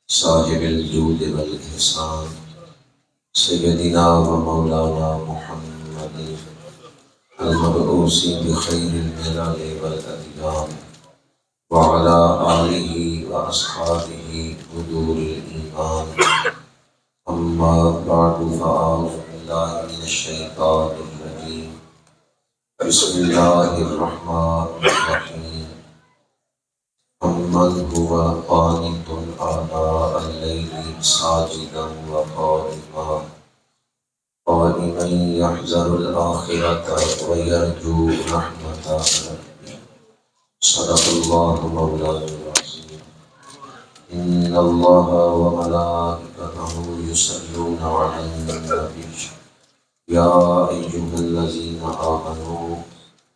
صاحب الجود والإحسان سيدنا ومولانا محمد المبعوث بخير الملل والأديان وعلى آله وأصحابه بدور الإيمان. أما بعد فأعوذ بالله من الشيطان الرجيم. بسم الله الرحمن الرحيم. أمن هو قانت آناء الليل ساجدا قائما يحذر الآخرة ويرجو رحمة ربه. صدق الله مولانا العظيم. إن الله وملائكته يصلون على النبي يا أيها الذين آمنوا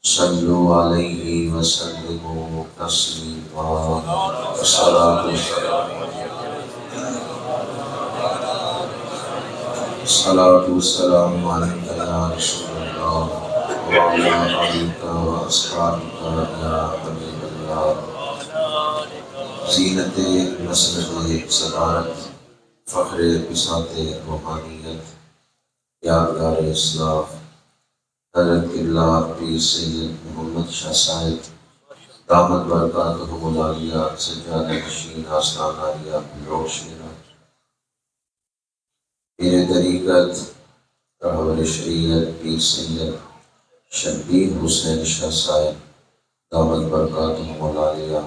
صلوا عليه وسلموا تسليما. الصلاة والسلام عليك يا رسول الله وعلى آلك وأصحابك يا حبيب الله. زینت مسند صدارت، فخر بساط روحانیت، یادگار اسلاف حضرت قبلہ پیر سید محمد شاہ صاحب دامت برکاتہم العالیہ سجادہ نشین آستان عالیہ بلوچ شیرہ، پیر طریقت رہبر شریعت پیر سید شبیر حسین شاہ صاحب دامت برکاتہم العالیہ،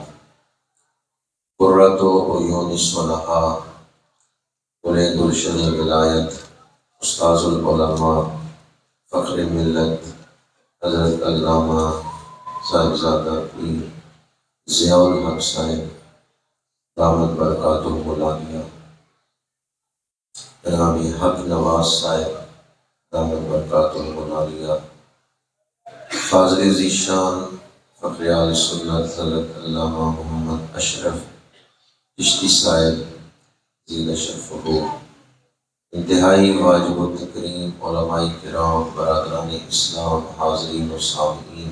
قرۃ عیون الصلحاء قلید الشر ولایت، استاذ العلماء فخر ملت حضرت علامہ صاحبزادہ پیر ضیاء الحق صاحب دامت برکاتہم العالیہ، جناب حق نواز صاحب دامت برکاتہم العالیہ، فاضل ذیشان فخر اہل سنت حضرت علامہ محمد اشرف چشتی صاحب ذیل شرفہ، انتہائی واجب التکریم علماء کرام، برادران اسلام، حاضرین و سامعین،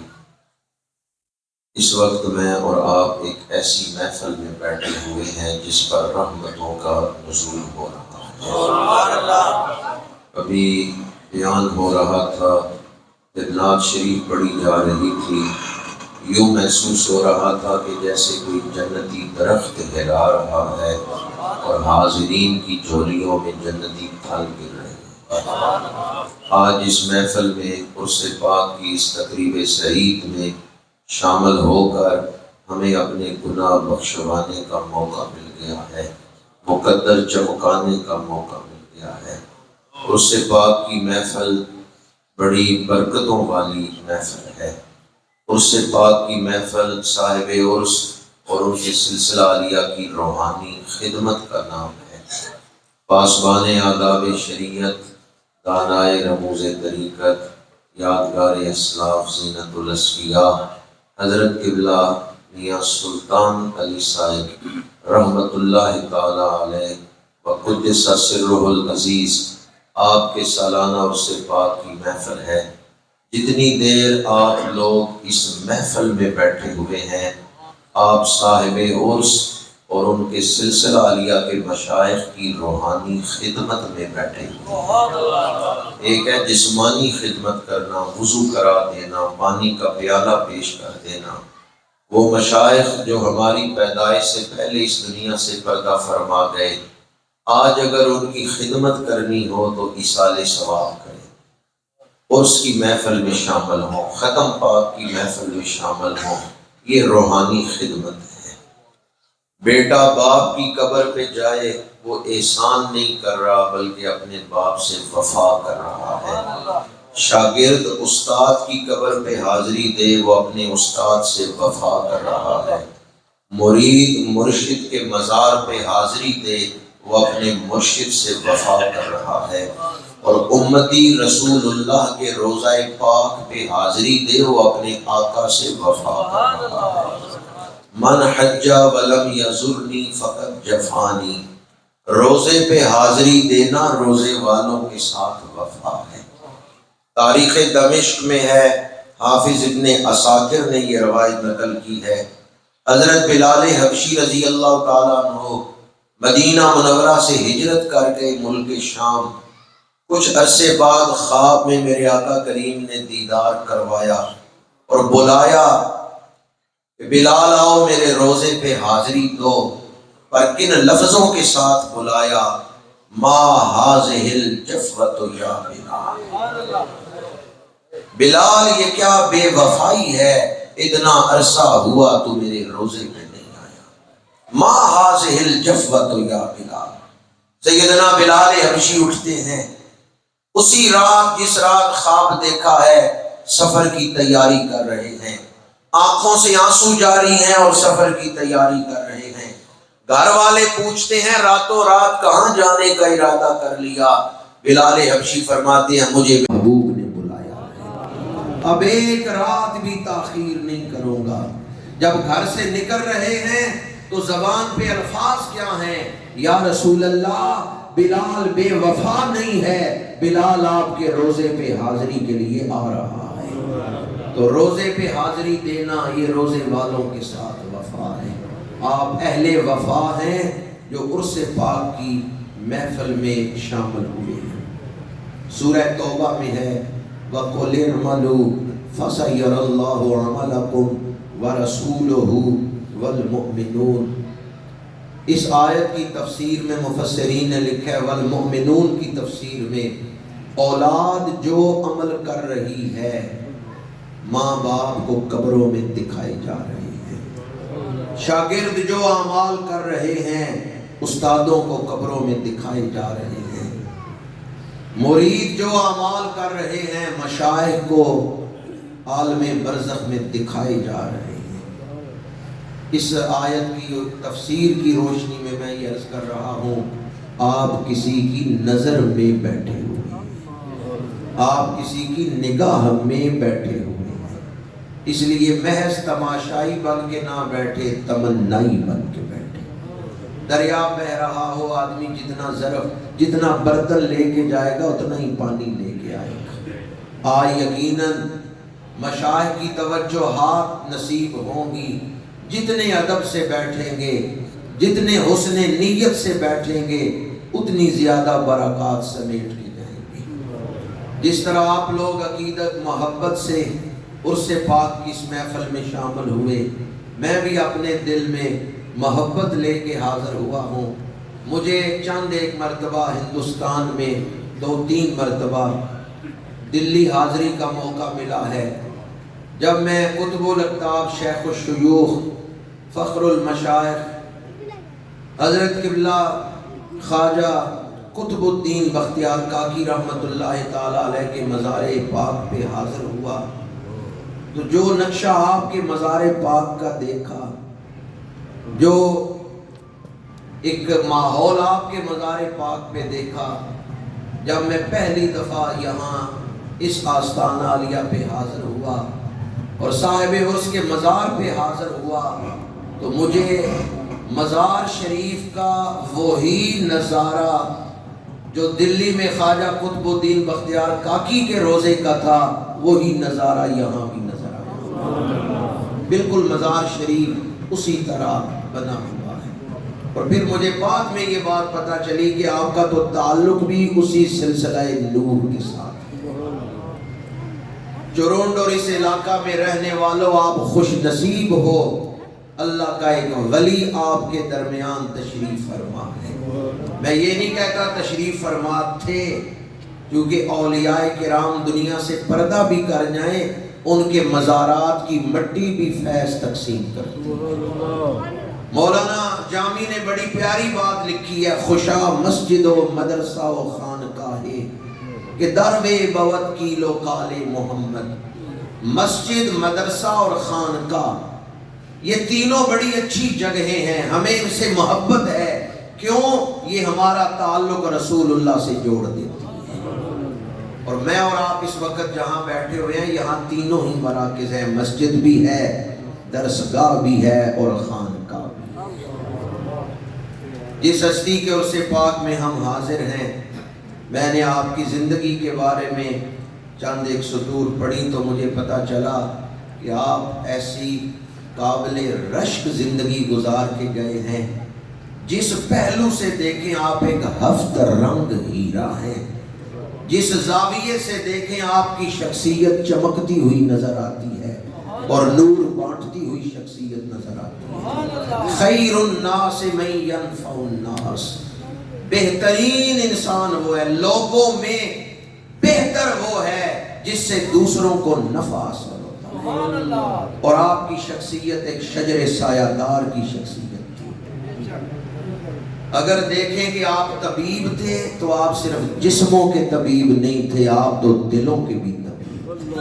اس وقت میں اور آپ ایک ایسی محفل میں بیٹھے ہوئے ہیں جس پر رحمتوں کا نزول ہو رہا ہے۔ ابھی بیان ہو رہا تھا، جب نعت شریف پڑھی جا رہی تھی، یوں محسوس ہو رہا تھا کہ جیسے کوئی جنتی درخت ہلا رہا ہے اور حاضرین کی جھولیوں میں جنتی پھل گر رہے ہیں۔ آج اس محفل میں عرس پاک کی اس تقریب سعید میں شامل ہو کر ہمیں اپنے گناہ بخشوانے کا موقع مل گیا ہے، مقدر چمکانے کا موقع مل گیا ہے۔ عرس پاک کی محفل بڑی برکتوں والی محفل ہے۔ عرس پاک کی محفل صاحب عرس اور ان کے سلسلہ عالیہ کی روحانی خدمت کا نام ہے۔ پاسبان آداب شریعت، دانائے رموز طریقت، یادگار اسلاف زینت الاصفیاء حضرت قبلہ میاں سلطان علی صاحب رحمت اللہ تعالی علیہ وقدس سرہ العزیز، آپ کے سالانہ عرس پاک کی محفل ہے۔ جتنی دیر آپ لوگ اس محفل میں بیٹھے ہوئے ہیں، آپ صاحب عرس اور ان کے سلسلہ عالیہ کے مشائخ کی روحانی خدمت میں بیٹھے ہوئے ہیں۔ ایک ہے جسمانی خدمت کرنا، وضو کرا دینا، پانی کا پیالہ پیش کر دینا۔ وہ مشائخ جو ہماری پیدائش سے پہلے اس دنیا سے پردہ فرما گئے، آج اگر ان کی خدمت کرنی ہو تو ایصال ثواب کریں، عرس کی محفل میں شامل ہوں، ختم پاک کی محفل میں شامل ہوں، یہ روحانی خدمت ہے۔ بیٹا باپ کی قبر پہ جائے، وہ احسان نہیں کر رہا بلکہ اپنے باپ سے وفا کر رہا ہے۔ شاگرد استاد کی قبر پہ حاضری دے، وہ اپنے استاد سے وفا کر رہا ہے۔ مرید مرشد کے مزار پہ حاضری دے، وہ اپنے مرشد سے وفا کر رہا ہے۔ اور امتی رسول اللہ کے روضہ پاک پہ حاضری دے، وہ اپنے آقا سے وفا کر رہا ہے۔ من حج ولم یزرنی فقط جفانی، روزے پہ حاضری دینا روزے والوں کے ساتھ وفا ہے۔ تاریخ دمشق میں ہے، حافظ ابن عساکر نے یہ روایت نقل کی ہے، حضرت بلال حبشی رضی اللہ تعالیٰ عنہ مدینہ منورہ سے ہجرت کر کے ملک شام، کچھ عرصے بعد خواب میں میرے آقا کریم نے دیدار کروایا اور بلایا کہ بلال آؤ میرے روزے پہ حاضری دو، پر کن لفظوں کے ساتھ بلایا؟ ما ہاذہ الجفوۃ یا بلال، بلال یہ کیا بے وفائی ہے، اتنا عرصہ ہوا تو میرے روزے پہ نہیں آیا۔ ما ہاذہ الجفوۃ یا بلال۔ سیدنا بلال حبشی اٹھتے ہیں اسی رات جس رات خواب دیکھا ہے، سفر کی تیاری کر رہے ہیں، آنکھوں سے آنسو جاری ہیں اور سفر کی تیاری کر رہے ہیں۔ گھر والے پوچھتے ہیں راتوں رات کہاں جانے کا ارادہ کر لیا؟ بلال حبشی فرماتے ہیں مجھے محبوب نے بلایا ہے، اب ایک رات بھی تاخیر نہیں کروں گا۔ جب گھر سے نکل رہے ہیں تو زبان پہ الفاظ کیا ہیں؟ یا رسول اللہ، بلال بے وفا نہیں ہے، بلال آپ کے روزے پہ حاضری کے لیے آ رہا ہے۔ تو روزے پہ حاضری دینا یہ روزے والوں کے ساتھ وفا ہے۔ آپ اہل وفا ہیں جو عرس پاک کی محفل میں شامل ہوئے ہیں۔ سورہ توبہ میں ہے وَقُلِ اعْمَلُوا فَسَيَرَى اللَّهُ عَمَلَكُمْ وَرَسُولُهُ وَالْمُؤْمِنُونَ۔ اس آیت کی تفسیر میں مفسرین نے لکھا ہے والمؤمنون کی تفسیر میں اولاد جو عمل کر رہی ہے ماں باپ کو قبروں میں دکھائی جا رہی ہے، شاگرد جو اعمال کر رہے ہیں استادوں کو قبروں میں دکھائے جا رہے ہیں، مرید جو اعمال کر رہے ہیں مشائخ کو عالم برزخ میں دکھائے جا رہے ہیں۔ اس آیت کی تفسیر کی روشنی میں میں یہ عرض کر رہا ہوں، آپ کسی کی نظر میں بیٹھے ہوئے ہیں، آپ کسی کی نگاہ میں بیٹھے ہوئے ہیں، اس لیے محض تماشائی بن کے نہ بیٹھے، تمنائی بن کے بیٹھے۔ دریا بہ رہا ہو، آدمی جتنا ظرف جتنا برتن لے کے جائے گا اتنا ہی پانی لے کے آئے گا۔ یقیناً مشائخ کی توجہات نصیب ہوں گی، جتنے ادب سے بیٹھیں گے، جتنے حسن نیت سے بیٹھیں گے، اتنی زیادہ برکات سمیٹ کے جائیں گی۔ جس طرح آپ لوگ عقیدت محبت سے عرس پاک کی اس محفل میں شامل ہوئے، میں بھی اپنے دل میں محبت لے کے حاضر ہوا ہوں۔ مجھے چند ایک مرتبہ ہندوستان میں 2-3 مرتبہ دلی حاضری کا موقع ملا ہے۔ جب میں قطب الاقطاب شیخ الشیوخ فخر المشائخ حضرت قبلہ خواجہ قطب الدین بختیار کاکی رحمۃ اللہ تعالی علیہ کے مزار پاک پہ حاضر ہوا تو جو نقشہ آپ کے مزار پاک کا دیکھا، جو ایک ماحول آپ کے مزار پاک پہ دیکھا، جب میں پہلی دفعہ یہاں اس آستانہ عالیہ پہ حاضر ہوا اور صاحب عرس کے مزار پہ حاضر ہوا تو مجھے مزار شریف کا وہی نظارہ جو دلی میں خواجہ قطب الدین بختیار کاکی کے روزے کا تھا، وہی نظارہ یہاں بھی نظر آیا۔ بالکل مزار شریف اسی طرح بنا ہوا ہے۔ اور پھر مجھے بعد میں یہ بات پتہ چلی کہ آپ کا تو تعلق بھی اسی سلسلہ نور کے ساتھ۔ چرونڈ اور اس علاقہ میں رہنے والوں آپ خوش نصیب ہو، اللہ کا ایک ولی آپ کے درمیان تشریف فرما ہے۔ میں یہ نہیں کہتا تشریف فرما تھے، کیونکہ اولیاء کرام دنیا سے پردہ بھی کر جائیں، ان کے مزارات کی مٹی بھی فیض تقسیم کرتی ہے۔ مولانا جامی نے بڑی پیاری بات لکھی ہے، خوشا مسجد و مدرسہ و خانقاہ کہ دروے بوت کی لو کال محمد۔ مسجد، مدرسہ اور خانقاہ یہ تینوں بڑی اچھی جگہیں ہیں، ہمیں ان سے محبت ہے۔ کیوں؟ یہ ہمارا تعلق رسول اللہ سے جوڑ دیتی ہے۔ اور میں اور آپ اس وقت جہاں بیٹھے ہوئے ہیں یہاں تینوں ہی مراکز ہیں، مسجد بھی ہے، درسگاہ بھی ہے اور خانقاہ بھی ہے۔ جس ہستی کے عرص پاک میں ہم حاضر ہیں، میں نے آپ کی زندگی کے بارے میں چند ایک سطور پڑھی تو مجھے پتہ چلا کہ آپ ایسی قابل رشک زندگی گزار کے گئے ہیں جس پہلو سے دیکھیں آپ ایک ہفت رنگ ہیرا ہیں، جس زاویے سے دیکھیں آپ کی شخصیت چمکتی ہوئی نظر آتی ہے اور نور بانٹتی ہوئی شخصیت نظر آتی ہے۔ خیر الناس من ینفع الناس، بہترین انسان وہ ہے، لوگوں میں بہتر وہ ہے جس سے دوسروں کو نفع حاصل ہوتا ہے۔ اور آپ کی شخصیت ایک شجر سایہ دار کی شخصیت تھی۔ اگر دیکھیں کہ آپ طبیب تھے تو آپ صرف جسموں کے طبیب نہیں تھے، آپ تو دلوں کے بھی طبیب تھے۔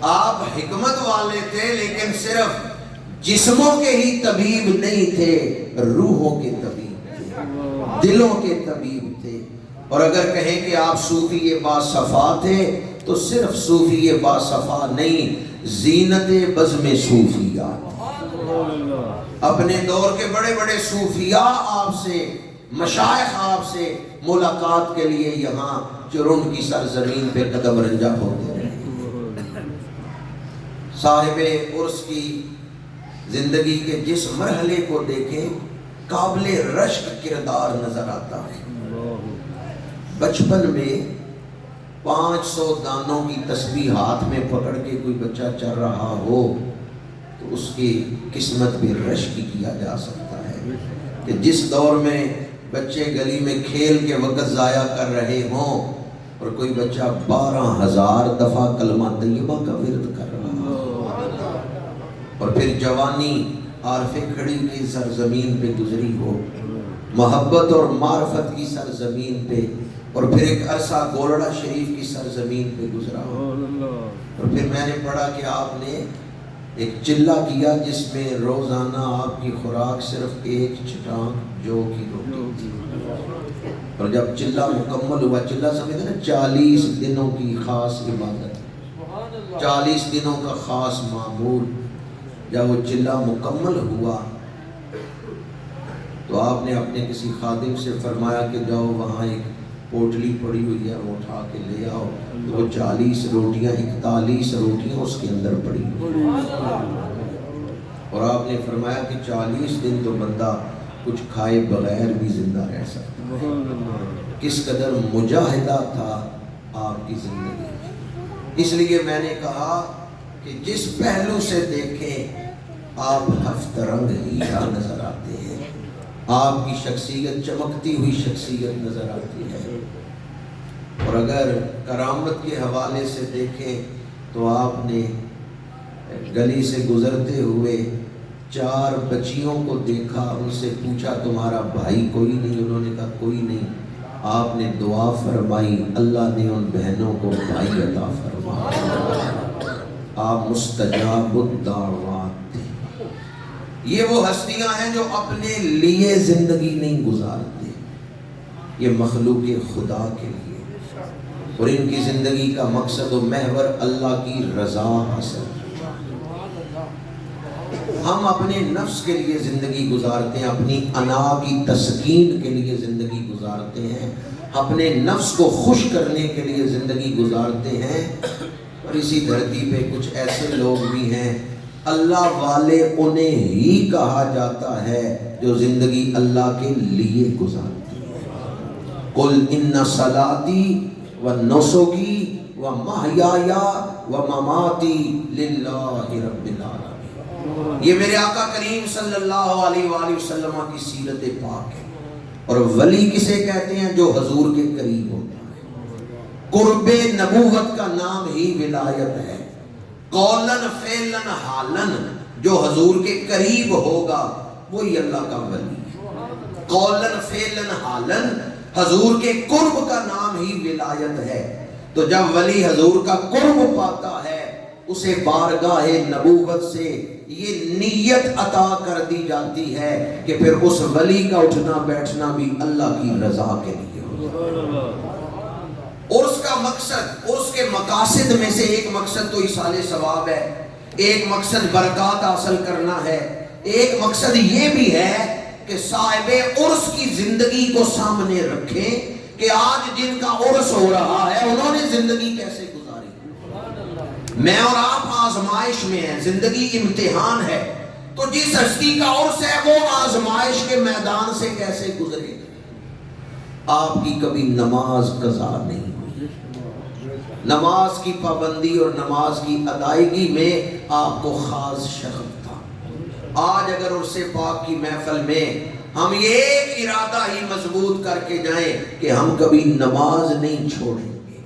آپ حکمت والے تھے لیکن صرف جسموں کے ہی طبیب نہیں تھے، روحوں کے طبیب تھے، دلوں کے طبیب تھے۔ اور اگر کہیں کہ آپ صوفی باصفا تھے تو صرف صوفی باصفا نہیں، زینت بزم صوفیاء۔ اپنے دور کے بڑے بڑے صوفیاء آپ سے، مشائخ آپ سے ملاقات کے لیے یہاں چرن کی سرزمین پہ قدم رنجا ہوتے رہے۔ صاحب عرس کی زندگی کے جس مرحلے کو دیکھیں قابل رشک کردار نظر آتا ہے۔ بچپن میں 500 دانوں کی تسبیح ہاتھ میں پکڑ کے کوئی بچہ چل رہا ہو تو اس کی قسمت پہ رشک کیا جا سکتا ہے کہ جس دور میں بچے گلی میں کھیل کے وقت ضائع کر رہے ہوں اور کوئی بچہ 12,000 دفعہ کلمہ طیبہ کا ورد کر رہا ہو، اور پھر جوانی عارف کھڑی کی سرزمین پہ گزری ہو، محبت اور معرفت کی سرزمین پہ، اور پھر ایک عرصہ گولڑا شریف کی سرزمین پہ گزرا ہو، اور پھر میں نے پڑھا کہ آپ نے ایک چلہ کیا جس میں روزانہ آپ کی خوراک صرف ایک چٹان جو کی روٹی تھی، اور جب چلہ مکمل ہوا، چلہ سمجھتے نا 40 دنوں کی خاص عبادت، 40 دنوں کا خاص معمول، جب وہ چلہ مکمل ہوا تو آپ نے اپنے کسی خادم سے فرمایا کہ جاؤ وہاں ایک پوٹلی پڑی ہوئی ہے وہ اٹھا کے لے آؤ، تو وہ 40 روٹیاں 41 روٹیاں اس کے اندر پڑی ہوئی، اور آپ نے فرمایا کہ 40 دن تو بندہ کچھ کھائے بغیر بھی زندہ رہ سکتا ہے۔ کس قدر مجاہدہ تھا آپ کی زندگی۔ اس لیے میں نے کہا کہ جس پہلو سے دیکھیں آپ ہفت رنگ ہیرا نظر آتے ہیں، آپ کی شخصیت چمکتی ہوئی شخصیت نظر آتی ہے۔ اور اگر کرامت کے حوالے سے دیکھیں تو آپ نے گلی سے گزرتے ہوئے 4 بچیوں کو دیکھا، ان سے پوچھا تمہارا بھائی کوئی نہیں؟ انہوں نے کہا کوئی نہیں۔ آپ نے دعا فرمائی، اللہ نے ان بہنوں کو بھائی عطا فرمایا۔ آپ مستجاب الدعوات تھے۔ یہ وہ ہستیاں ہیں جو اپنے لیے زندگی نہیں گزارتے، یہ مخلوق خدا کے لیے، اور ان کی زندگی کا مقصد و محور اللہ کی رضا حاصل۔ ہم اپنے نفس کے لیے زندگی گزارتے ہیں، اپنی انا کی تسکین کے لیے زندگی گزارتے ہیں، اپنے نفس کو خوش کرنے کے لیے زندگی گزارتے ہیں، اور اسی دھرتی پہ کچھ ایسے لوگ بھی ہیں اللہ والے انہیں ہی کہا جاتا ہے جو زندگی اللہ کے لیے گزارتی ہے۔ قل ان صلاتی و نسکی و محیای و مماتی للہ رب العالمین۔ یہ میرے آقا کریم صلی اللہ علیہ وآلہ وسلم کی سیرت پاک ہے۔ اور ولی کسے کہتے ہیں؟ جو حضور کے قریب ہوتا ہے۔ قرب نبوت کا نام ہی ولایت ہے۔ قولن فعلن حالن، جو حضور کے قریب ہوگا وہی اللہ کا ولی ہے۔ قولن فعلن حالن، حضور کے قرب کا نام ہی ولایت ہے۔ تو جب ولی حضور کا قرب پاتا ہے اسے بارگاہ نبوت سے یہ نیت عطا کر دی جاتی ہے کہ پھر اس ولی کا اٹھنا بیٹھنا بھی اللہ کی رضا کے لیے ہوگا۔ اور اس کا مقصد، اور اس کے مقاصد میں سے ایک مقصد تو ایصال ثواب ہے، ایک مقصد برکات حاصل کرنا ہے، ایک مقصد یہ بھی ہے کہ صاحب عرس کی زندگی کو سامنے رکھیں کہ آج جن کا عرس ہو رہا ہے انہوں نے زندگی کیسے گزاری. میں اور آپ آزمائش میں ہیں، زندگی امتحان ہے. تو جس ہستی کا عرس ہے وہ آزمائش کے میدان سے کیسے گزرے. آپ کی کبھی نماز قضا نہیں ہوئی، نماز کی پابندی اور نماز کی ادائیگی میں آپ کو خاص شغف تھا. آج اگر عرس پاک کی محفل میں ہم یہ ایک ارادہ ہی مضبوط کر کے جائیں کہ ہم کبھی نماز نہیں چھوڑیں گے،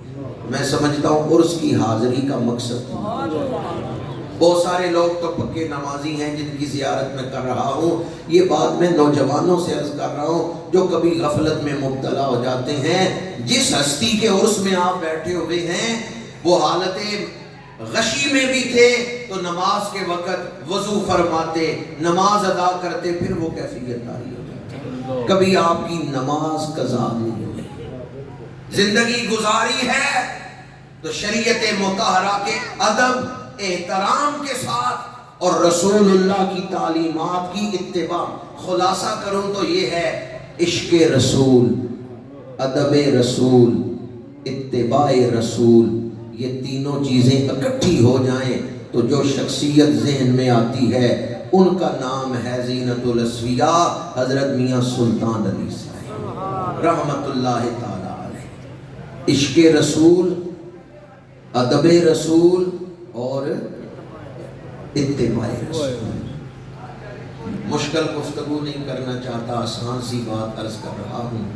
میں سمجھتا ہوں عرس کی حاضری کا مقصد. بہت سارے لوگ تو پکے نمازی ہیں جن کی زیارت میں کر رہا ہوں. یہ بات میں نوجوانوں سے عرض کر رہا ہوں جو کبھی غفلت میں مبتلا ہو جاتے ہیں. جس ہستی کے عرس میں آپ بیٹھے ہوئے ہیں وہ حالت غشی میں بھی تھے تو نماز کے وقت وضو فرماتے، نماز ادا کرتے، پھر وہ کیفیت طاری ہو جاتی. کبھی آپ کی نماز قضا نہیں ہوئی. زندگی گزاری ہے تو شریعت مطہرہ کے ادب احترام کے ساتھ اور رسول اللہ کی تعلیمات کی اتباع. خلاصہ کروں تو یہ ہے عشق رسول، ادب رسول، اتباع رسول. یہ تینوں چیزیں اکٹھی ہو جائیں تو جو شخصیت ذہن میں آتی ہے ان کا نام ہے زینت الاصفیاء حضرت میاں سلطان علی صاحب رحمت اللہ تعالی علیہ. عشق رسول، ادب رسول اور اتباع رسول. مشکل گفتگو نہیں کرنا چاہتا، آسان سی بات عرض کر رہا ہوں.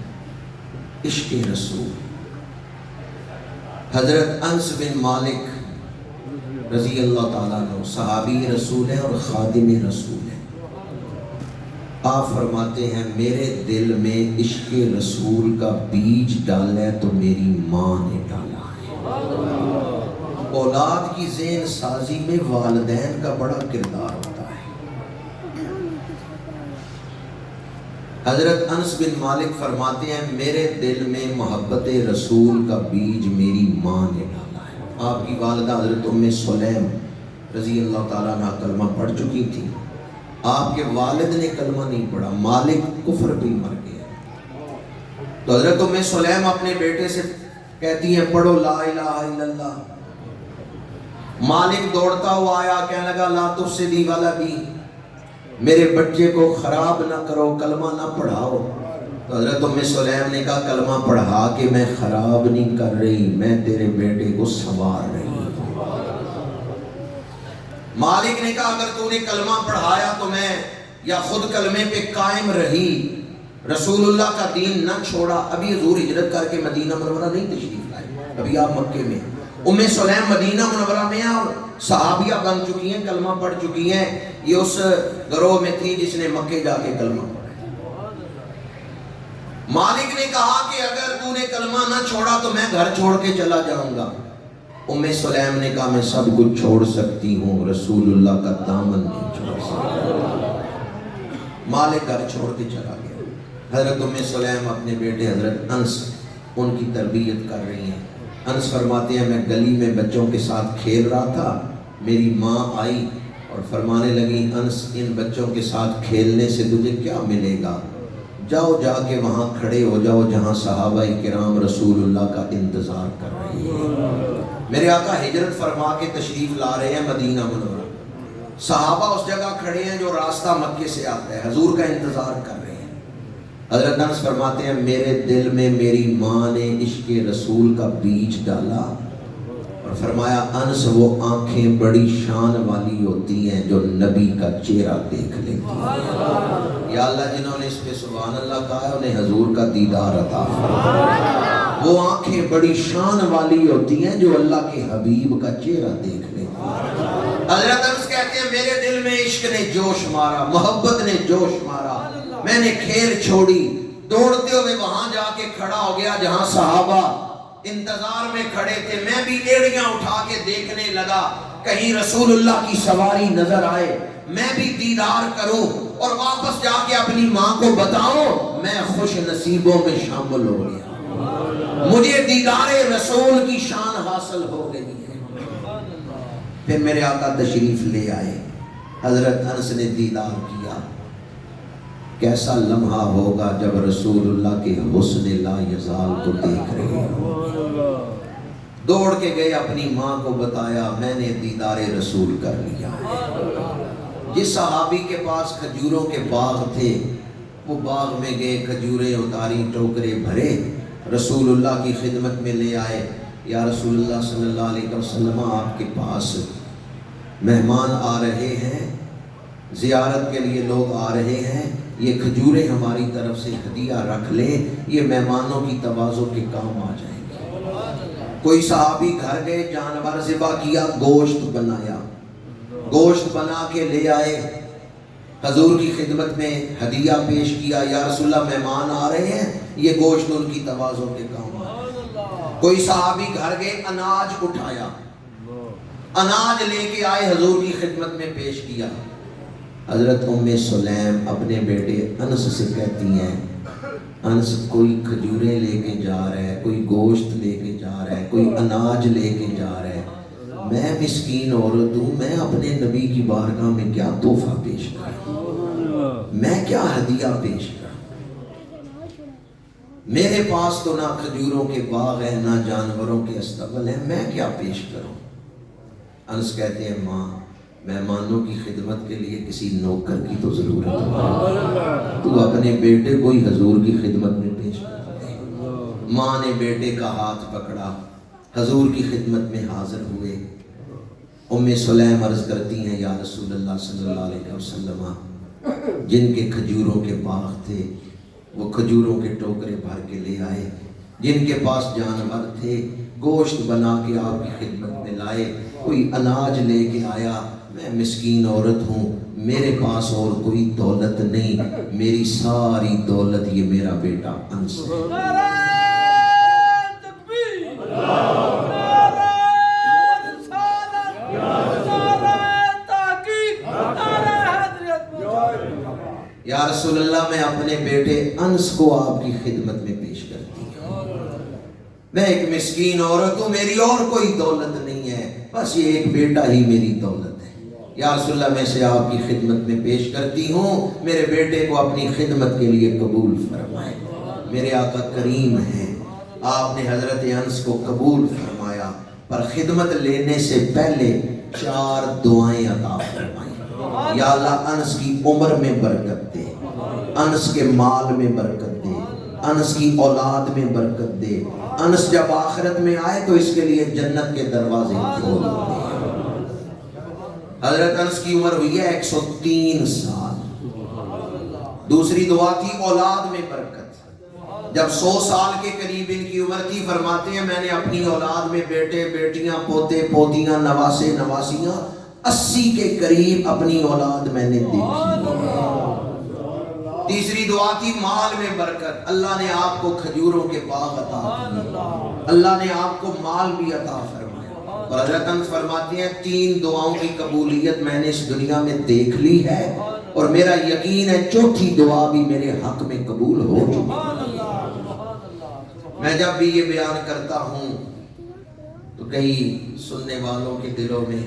عشق رسول. حضرت انس بن مالک رضی اللہ تعالیٰ عنہ صحابی رسول ہیں اور خادم رسول ہیں. آپ فرماتے ہیں میرے دل میں عشق رسول کا بیج ڈالا ہے تو میری ماں نے ڈالا ہے. اولاد کی ذہن سازی میں والدین کا بڑا کردار ہوتا ہے. حضرت انس بن مالک فرماتے ہیں میرے دل میں محبت رسول کا بیج میری ماں نے ڈالا ہے. آپ کی والدہ حضرت ام سلیم رضی اللہ تعالیٰ عنہ کلمہ پڑھ چکی تھی. آپ کے والد نے کلمہ نہیں پڑھا، مالک کفر بھی مر گیا. تو حضرت ام سلیم اپنے بیٹے سے کہتی ہیں پڑھو لا الہ الا اللہ. مالک دوڑتا ہوا آیا، کہنے لگا لا تفسدی ولدی، میرے بچے کو خراب نہ کرو، کلمہ نہ پڑھاؤ. تو حضرت ام سلیم نے کہا کلمہ پڑھا کے میں خراب نہیں کر رہی، میں تیرے بیٹے کو سنوار رہی ہوں. مالک نے کہا اگر تو نے کلمہ پڑھایا تو میں یا خود کلمے پہ قائم رہی، رسول اللہ کا دین نہ چھوڑا. ابھی حضور ہجرت کر کے مدینہ منورہ نہیں تشریف لائے، ابھی آپ مکے میں. ام سلیم مدینہ منورہ میں اور صحابیہ بن چکی ہیں، کلمہ پڑھ چکی ہیں. یہ اس گروہ میں تھی جس نے مکے جا کے کلمہ پڑھا. مالک نے کہا کہ اگر تو نے کلمہ نہ چھوڑا تو میں گھر چھوڑ کے چلا جاؤں گا. ام سلیم نے کہا میں سب کچھ چھوڑ سکتی ہوں، رسول اللہ کا دامن نہیں چھوڑ سکتی. مالک گھر چھوڑ کے چلا گیا. حضرت ام سلیم اپنے بیٹے حضرت انس ان کی تربیت کر رہی ہیں. انس فرماتے ہیں میں گلی میں بچوں کے ساتھ کھیل رہا تھا، میری ماں آئی اور فرمانے لگی انس ان بچوں کے ساتھ کھیلنے سے تجھے کیا ملے گا، جاؤ جا کے وہاں کھڑے ہو جاؤ جہاں صحابہ کرام رسول اللہ کا انتظار کر رہے ہیں. میرے آقا ہجرت فرما کے تشریف لا رہے ہیں مدینہ منورہ، صحابہ اس جگہ کھڑے ہیں جو راستہ مکے سے آتا ہے، حضور کا انتظار کر رہے ہیں. حضرت انس فرماتے ہیں میرے دل میں میری ماں نے عشق رسول کا بیج ڈالا اور فرمایا انس وہ آنکھیں بڑی شان والی ہوتی ہیں جو نبی کا چہرہ دیکھ لیتی ہیں. یا اللہ جنہوں نے اس پہ سبحان اللہ کہا ہے انہیں حضور کا دیدار عطا فرما. وہ آنکھیں بڑی شان والی ہوتی ہیں جو اللہ کے حبیب کا چہرہ دیکھ لیتی ہیں. حضرت انس کہتے ہیں میرے دل میں عشق نے جوش مارا، محبت نے جوش مارا. میں نے کھیل چھوڑی، دوڑتے ہوئے وہاں جا کے کھڑا ہو گیا جہاں صحابہ انتظار میں کھڑے تھے. میں بھی ایڑیاں اٹھا کے دیکھنے لگا کہیں رسول اللہ کی سواری نظر آئے، میں بھی دیدار کروں اور واپس جا کے اپنی ماں کو بتاؤں میں خوش نصیبوں میں شامل ہو گیا، مجھے دیدار رسول کی شان حاصل ہو گئی ہے. پھر میرے آقا تشریف لے آئے، حضرت انس نے دیدار کیا. کیسا لمحہ ہوگا جب رسول اللہ کے حسن لا یزال کو دیکھ رہے ہو۔ دوڑ کے گئے، اپنی ماں کو بتایا میں نے دیدار رسول کر لیا ہے۔ جس صحابی کے پاس کھجوروں کے باغ تھے وہ باغ میں گئے، کھجوریں اتاری، ٹوکرے بھرے، رسول اللہ کی خدمت میں لے آئے۔ یا رسول اللہ صلی اللہ علیہ وسلم، آپ کے پاس مہمان آ رہے ہیں، زیارت کے لیے لوگ آ رہے ہیں، یہ کھجوریں ہماری طرف سے ہدیہ رکھ لیں، یہ مہمانوں کی تواضع کے کام آ جائیں گے۔ کوئی صحابی گھر گئے، جانور ذبح کیا، گوشت بنایا، گوشت بنا کے لے آئے، حضور کی خدمت میں ہدیہ پیش کیا۔ یا رسول اللہ مہمان آ رہے ہیں، یہ گوشت ان کی تواضع کے کام آ جائیں گے۔ کوئی صحابی گھر گئے، اناج اٹھایا، اناج لے کے آئے، حضور کی خدمت میں پیش کیا۔ حضرت ام سلیم اپنے بیٹے انس سے کہتی ہیں، انس کوئی کھجوریں لے کے جا رہا ہے، کوئی گوشت لے کے جا رہا ہے، کوئی اناج لے کے جا رہا ہے، میں مسکین عورت ہوں، میں اپنے نبی کی بارگاہ میں کیا تحفہ پیش کروں، میں کیا ہدیہ پیش کروں، میرے پاس تو نہ کھجوروں کے باغ ہیں، نہ جانوروں کے استبل ہیں، میں کیا پیش کروں۔ انس کہتے ہیں ماں، مہمانوں کی خدمت کے لیے کسی نوکر کی تو ضرورت ہے، تو اپنے بیٹے کو ہی حضور کی خدمت میں پیش کر دے۔ ماں نے بیٹے کا ہاتھ پکڑا، حضور کی خدمت میں حاضر ہوئے۔ ام سلیم عرض کرتی ہیں، یا رسول اللہ صلی اللہ علیہ وسلم، جن کے کھجوروں کے باغ تھے وہ کھجوروں کے ٹوکرے بھر کے لے آئے، جن کے پاس جانور تھے گوشت بنا کے آپ کی خدمت میں لائے، کوئی اناج لے کے آیا، میں مسکین عورت ہوں، میرے پاس اور کوئی دولت نہیں، میری ساری دولت یہ میرا بیٹا انس ہے۔ یا رسول اللہ میں اپنے بیٹے انس کو آپ کی خدمت میں پیش کرتی ہوں، میں ایک مسکین عورت ہوں، میری اور کوئی دولت نہیں ہے، بس یہ ایک بیٹا ہی میری دولت ہے۔ یا رسول اللہ میں سے آپ کی خدمت میں پیش کرتی ہوں، میرے بیٹے کو اپنی خدمت کے لیے قبول فرمائے۔ میرے آقا کریم ہیں، آپ نے حضرت انس کو قبول فرمایا، پر خدمت لینے سے پہلے 4 دعائیں عطا فرمائیں۔ یا اللہ انس کی عمر میں برکت دے، انس کے مال میں برکت دے، انس کی اولاد میں برکت دے، انس جب آخرت میں آئے تو اس کے لیے جنت کے دروازے کھول دے۔ حضرت انس کی عمر ہوئی ہے 103 سال۔ دوسری دعا تھی اولاد میں برکت، جب 100 سال کے قریب ان کی عمر تھی، فرماتے ہیں میں نے اپنی اولاد میں بیٹے بیٹیاں پوتے پوتیاں نواسے نواسیاں 80 کے قریب اپنی اولاد میں نے دیکھی۔ تیسری دعا تھی مال میں برکت، اللہ نے آپ کو کھجوروں کے باغ عطا کیے، اللہ نے آپ کو مال بھی عطا فرمایا۔ اور حضرت انس فرماتے ہیں 3 دعاؤں کی قبولیت میں نے اس دنیا میں دیکھ لی ہے، اور میرا یقین ہے 4تھی دعا بھی میرے حق میں قبول ہو چکی ہے۔ میں جب بھی یہ بیان کرتا ہوں تو کئی سننے والوں کے دلوں میں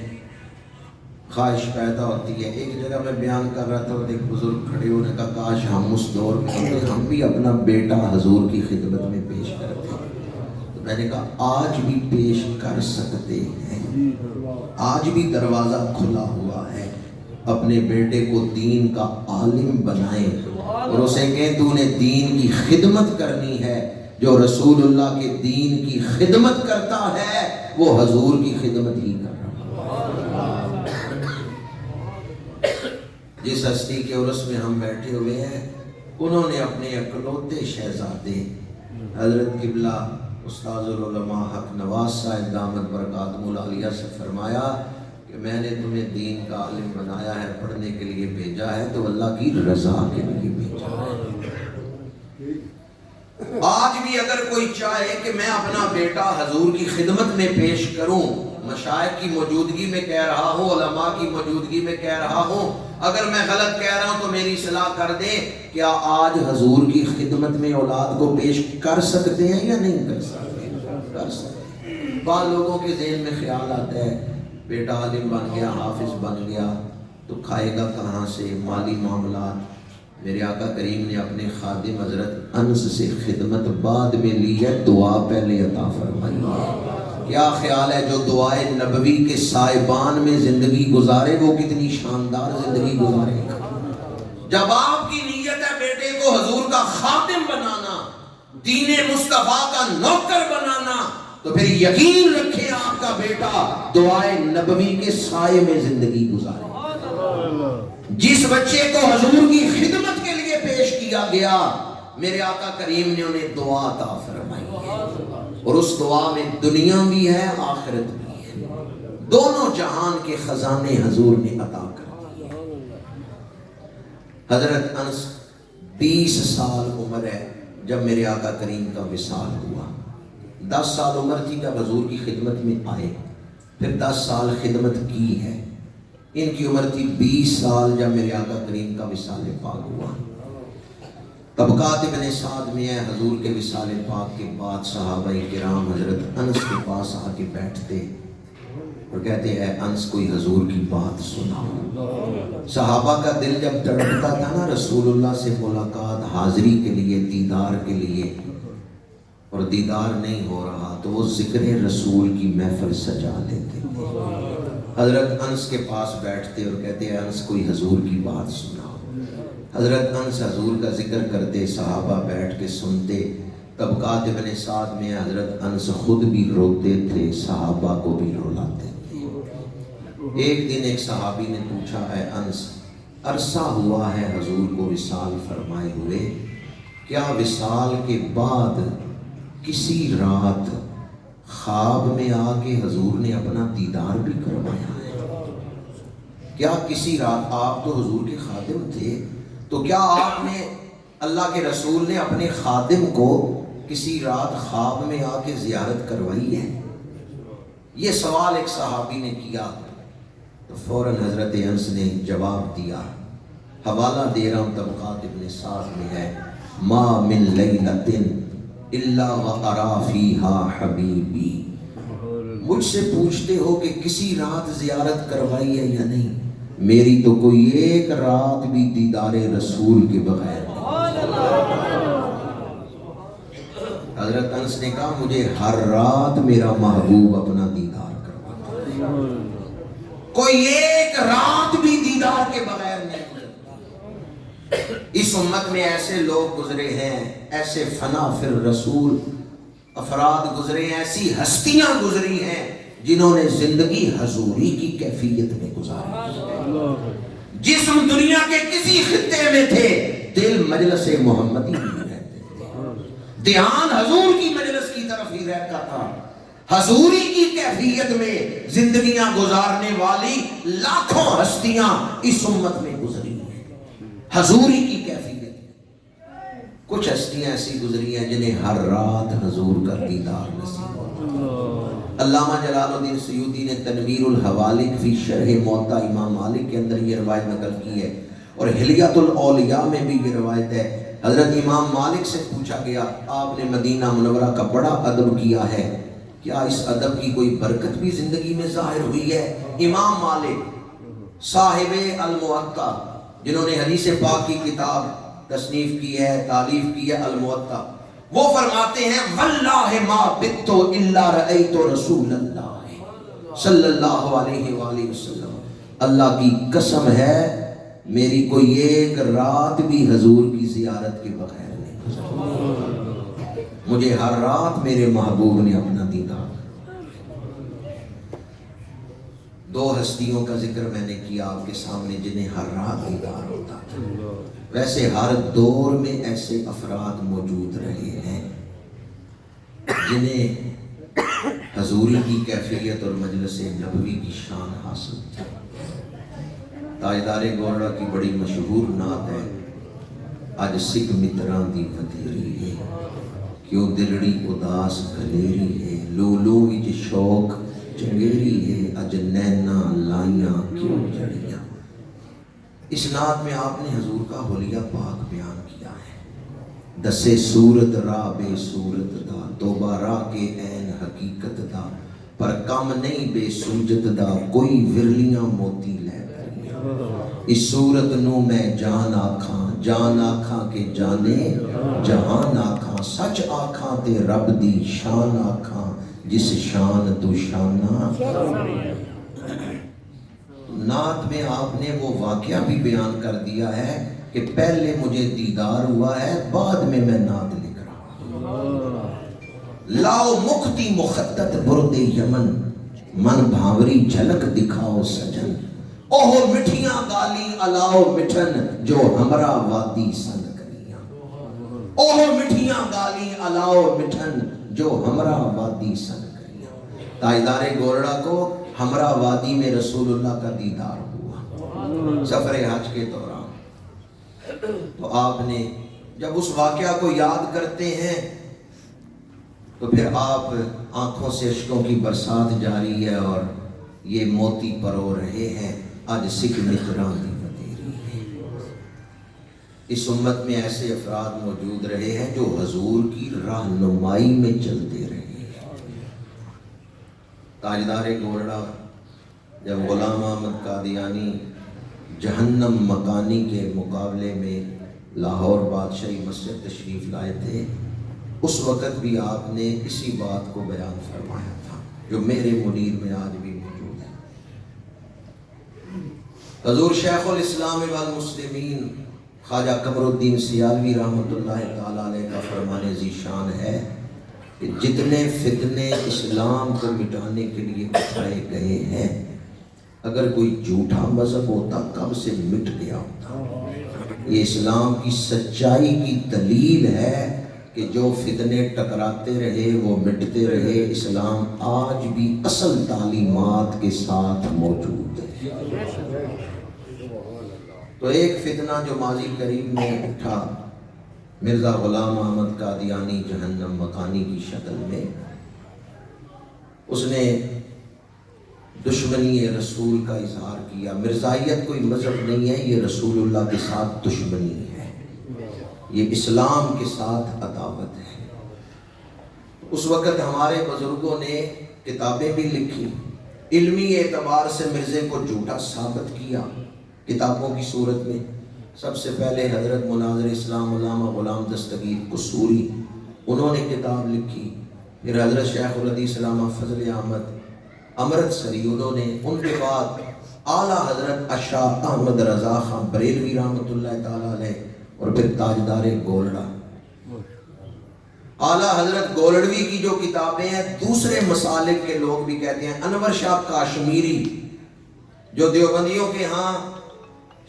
خواہش پیدا ہوتی ہے۔ ایک جگہ میں بیان کر رہا تھا اور ایک بزرگ کھڑے ہونے کا، کاش ہم اس دور میں ہوتے، ہم بھی اپنا بیٹا حضور کی خدمت میں پیش کرتے۔ تو میں نے کہا آج بھی پیش کر سکتے ہیں، آج بھی دروازہ کھلا ہوا ہے، اپنے بیٹے کو دین کا عالم بنائیں اور اسے کہیں تو نے دین کی خدمت کرنی ہے، جو رسول اللہ کے دین کی خدمت کرتا ہے وہ حضور کی خدمت ہی کر رہا ہے۔ جس ہستی کے عرس میں ہم بیٹھے ہوئے ہیں، انہوں نے اپنے اکلوتے شہزادے حضرت قبلہ استاذ العلماء حق نواز صاحب دامت برکاتہم العالیہ سے فرمایا کہ میں نے تمہیں دین کا عالم بنایا ہے، پڑھنے کے لیے بھیجا ہے تو اللہ کی رضا کے لیے بھیجا ہے۔ آج بھی اگر کوئی چاہے کہ میں اپنا بیٹا حضور کی خدمت میں پیش کروں، مشائخ کی موجودگی میں کہہ رہا ہوں، علماء کی موجودگی میں کہہ رہا ہوں، اگر میں غلط کہہ رہا ہوں تو میری اصلاح کر دیں، کیا آج حضور کی خدمت میں اولاد کو پیش کر سکتے ہیں یا نہیں کر سکتے؟ کر سکتے ہیں۔ بعض لوگوں کے ذہن میں خیال آتا ہے بیٹا عالم بن گیا، حافظ بن گیا تو کھائے گا کہاں سے، مالی معاملات میرے آقا کریم نے اپنے خادم حضرت انس سے خدمت بعد میں لی ہے، دعا پہلے عطا فرمائی ہے۔ کیا خیال ہے جو دعائے نبوی کے سائبان میں زندگی گزارے وہ کتنی شاندار زندگی گزارے گا۔ جب آپ کی نیت ہے بیٹے کو حضور کا خادم بنانا، دین مصطفیٰ کا نوکر بنانا، تو پھر یقین رکھیں آپ کا بیٹا دعائے نبوی کے سائے میں زندگی گزارے۔ جس بچے کو حضور کی خدمت کے لیے پیش کیا گیا، میرے آقا کریم نے انہیں دعا عطا فرمائی ہے، اور اس دعا میں دنیا بھی ہے آخرت بھی ہے، دونوں جہان کے خزانے حضور نے عطا کر دیے۔ حضرت انس 20 سال عمر ہے جب میرے آقا کریم کا وصال ہوا۔ 10 سال عمر تھی جب حضور کی خدمت میں آئے، پھر 10 سال خدمت کی ہے۔ ان کی عمر تھی 20 سال جب میرے آقا کریم کا وصال پاک ہوا۔ طبقات ابن سعد میں ہے، حضور کے وصال پاک کے بعد صحابہ کرام حضرت انس کے پاس آ کے بیٹھتے اور کہتے اے انس کوئی حضور کی بات سناؤ۔ صحابہ کا دل جب تڑپتا تھا نا رسول اللہ سے ملاقات، حاضری کے لیے، دیدار کے لیے، اور دیدار نہیں ہو رہا تو وہ ذکر رسول کی محفل سجا لیتے تھے۔ حضرت انس کے پاس بیٹھتے اور کہتے ہیں انس کوئی حضور کی بات سناؤ۔ حضرت انس حضور کا ذکر کرتے، صحابہ بیٹھ کے سنتے۔ طبقات ابن سعد میں حضرت انس خود بھی روتے تھے، صحابہ کو بھی رلاتے تھے۔ ایک دن ایک صحابی نے پوچھا اے انس عرصہ ہوا ہے حضور کو وصال فرمائے ہوئے، کیا وصال کے بعد کسی رات خواب میں آ کے حضور نے اپنا دیدار بھی کروایا ہے؟ کیا کسی رات، آپ تو حضور کے خادم تھے، تو کیا آپ نے، اللہ کے رسول نے اپنے خادم کو کسی رات خواب میں آ کے زیارت کروائی ہے؟ یہ سوال ایک صحابی نے کیا تو فوراً حضرت انس نے جواب دیا، حوالہ دے رہا ہوں طبقات ابن سعد میں ہے، ما من لیلۃ الا وارا فیہا حبیبی۔ مجھ سے پوچھتے ہو کہ کسی رات زیارت کروائی ہے یا نہیں، میری تو کوئی ایک رات بھی دیدار رسول کے بغیر نہیں۔ حضرت انس نے کہا مجھے ہر رات میرا محبوب اپنا دیدار کرواتا ہے، کوئی ایک رات بھی دیدار کے بغیر نہیں۔ اس امت میں ایسے لوگ گزرے ہیں، ایسے فنا فی الرسول افراد گزرے ہیں، ایسی ہستیاں گزری ہیں جنہوں نے زندگی حضوری کی کیفیت میں گزاری۔ جسم دنیا کے کسی خطے میں تھے، دل مجلس محمدی میں رہتے تھے، دھیان حضور کی مجلس کی طرف ہی رہتا تھا۔ حضوری کی کیفیت میں زندگیاں گزارنے والی لاکھوں ہستیاں اس امت میں گزری ہیں، حضوری کی کیفیت۔ کچھ ہستیاں ایسی گزری ہیں جنہیں ہر رات حضور کا دیدار نصیب ہوتا۔ علامہ جلال الدین سیوطی نے تنویر الحوالک فی شرح موطا امام مالک کے اندر یہ روایت نقل کی ہے، اور حلیۃ الاولیاء میں بھی یہ روایت ہے۔ حضرت امام مالک سے پوچھا گیا آپ نے مدینہ منورہ کا بڑا ادب کیا ہے، کیا اس ادب کی کوئی برکت بھی زندگی میں ظاہر ہوئی ہے؟ امام مالک صاحب الموطا، جنہوں نے حدیث پاک کی کتاب تصنیف کی ہے، تالیف کی ہے الموطا، وہ فرماتے ہیں واللہ ما بت الا رأیت رسول اللہ صلی اللہ علیہ وآلہ وسلم، اللہ کی قسم ہے میری کوئی ایک رات بھی حضور کی زیارت کے بغیر نہیں، مجھے ہر رات میرے محبوب نے اپنا دیدار۔ دو ہستیوں کا ذکر میں نے کیا آپ کے سامنے جنہیں ہر رات دیدار ہوتا تھا۔ ویسے ہر دور میں ایسے افراد موجود رہے ہیں جنہیں حضوری کی کیفیت اور مجلس نبوی کی شان حاصل تھی۔ تاجدار گورڑا کی بڑی مشہور نعت ہے، اج سکھ متراں دی ودھیری ہے، کیوں دلڑی اداس گلیری ہے، لولو وچ شوق چنگیری ہے، اج نینا لائیاں کیوں جڑیاں۔ اس نعت میں آپ نے حضور کا حلیہ پاک بیان کیا ہے، دسے صورت راہ بے صورت دا، توبہ راہ کے عین حقیقت دا، پر کم نہیں بے سوجت دا، کوئی ورلیاں موتی لے کریاں، اس صورت نو میں جان آکھاں جان آکھاں کے جانے جہان آکھاں، سچ آکھاں تے رب دی شان آکھاں، جس شان تو شانہ۔ نعت میں آپ نے وہ واقعہ بھی بیان کر دیا ہے کہ پہلے مجھے دیدار ہوا ہے، بعد میں نعت لکھ رہا ہوں۔ لاؤ مکتی مخدت برد یمن، من بھاوری جھلک دکھاؤ سجن، اوہ مٹھیاں گالی الاؤ مٹھن جو ہمرا وادی سن کریاں، اوہ مٹھیاں گالی الاؤ مٹھن جو ہمرا وادی سن کریاں۔ تاجدار گولڑا کو ہمرا وادی میں رسول اللہ کا دیدار ہوا سفر حج کے دوران۔ تو آپ نے جب اس واقعہ کو یاد کرتے ہیں تو پھر آپ آنکھوں سے اشکوں کی برسات جاری ہے اور یہ موتی پرو رہے ہیں، آج سکھ متران دی وطیری ہے۔ اس امت میں ایسے افراد موجود رہے ہیں جو حضور کی رہنمائی میں چلتے رہے ہیں۔ تاجدار گولڑا جب غلام احمد قادیانی جہنم مکانی کے مقابلے میں لاہور بادشاہی مسجد تشریف لائے تھے، اس وقت بھی آپ نے اسی بات کو بیان فرمایا تھا جو میرے منیر میں آج بھی موجود ہے۔ حضور شیخ الاسلام والمسلمین خواجہ قمر الدین سیالوی رحمۃ اللہ تعالیٰ علیہ کا فرمان ذیشان ہے کہ جتنے فتنے اسلام کو مٹانے کے لیے اٹھائے گئے ہیں، اگر کوئی جھوٹا مذہب ہوتا کب سے مٹ گیا ہوتا۔ یہ اسلام کی سچائی کی دلیل ہے کہ جو فتنے ٹکراتے رہے وہ مٹتے رہے، اسلام آج بھی اصل تعلیمات کے ساتھ موجود ہے۔ تو ایک فتنہ جو ماضی قریب میں اٹھا، مرزا غلام احمد قادیانی جہنم مکانی کی شکل میں، اس نے دشمنی رسول کا اظہار کیا۔ مرزائیت کوئی مذہب نہیں ہے، یہ رسول اللہ کے ساتھ دشمنی ہے، یہ اسلام کے ساتھ عداوت ہے۔ اس وقت ہمارے بزرگوں نے کتابیں بھی لکھی، علمی اعتبار سے مرزے کو جھوٹا ثابت کیا کتابوں کی صورت میں۔ سب سے پہلے حضرت مناظر اسلام علامہ غلام دستگیر قصوری، انہوں نے کتاب لکھی۔ پھر حضرت شیخ الحدیث علامہ فضل احمد امرتسری، انہوں نے، ان کے بعد اعلیٰ حضرت اشاہ احمد رضا خان بریلوی رحمۃ اللہ تعالیٰ علیہ، اور پھر تاجدار گولڑا۔ اعلیٰ حضرت گولڑوی کی جو کتابیں ہیں، دوسرے مسالک کے لوگ بھی کہتے ہیں، انور شاہ کاشمیری جو دیوبندیوں کے ہاں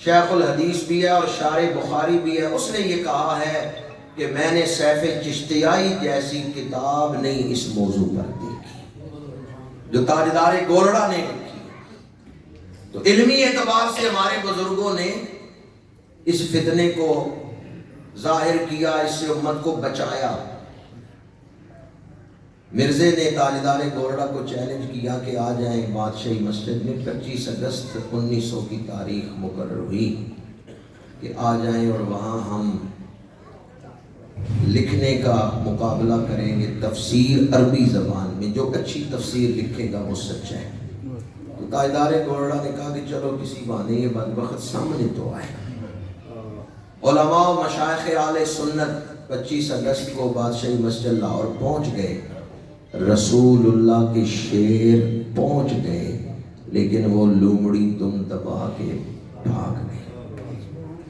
شیخ الحدیث بھی ہے اور شارح بخاری بھی ہے، اس نے یہ کہا ہے کہ میں نے سیف چشتیائی جیسی کتاب نہیں اس موضوع پر دیکھی جو تاجدار گولڑا نے لکھی۔ تو علمی اعتبار سے ہمارے بزرگوں نے اس فتنے کو ظاہر کیا، اس سے امت کو بچایا۔ مرزے نے تاجدار گولڑا کو چیلنج کیا کہ آ جائیں بادشاہی مسجد میں۔ 25 اگست 1900 کی تاریخ مقرر ہوئی کہ آ جائیں اور وہاں ہم لکھنے کا مقابلہ کریں گے، تفسیر عربی زبان میں، جو اچھی تفسیر لکھے گا وہ سچا ہے۔ تو تاجدار گولڑا نے کہا کہ چلو کسی بہانے یہ بدبخت سامنے تو آئے۔ علماء و مشائخ اہل سنت 25 اگست کو بادشاہی مسجد لاہور پہنچ گئے، رسول اللہ کے شیر پہنچ گئے، لیکن وہ لومڑی تم دبا کے بھاگ گئے۔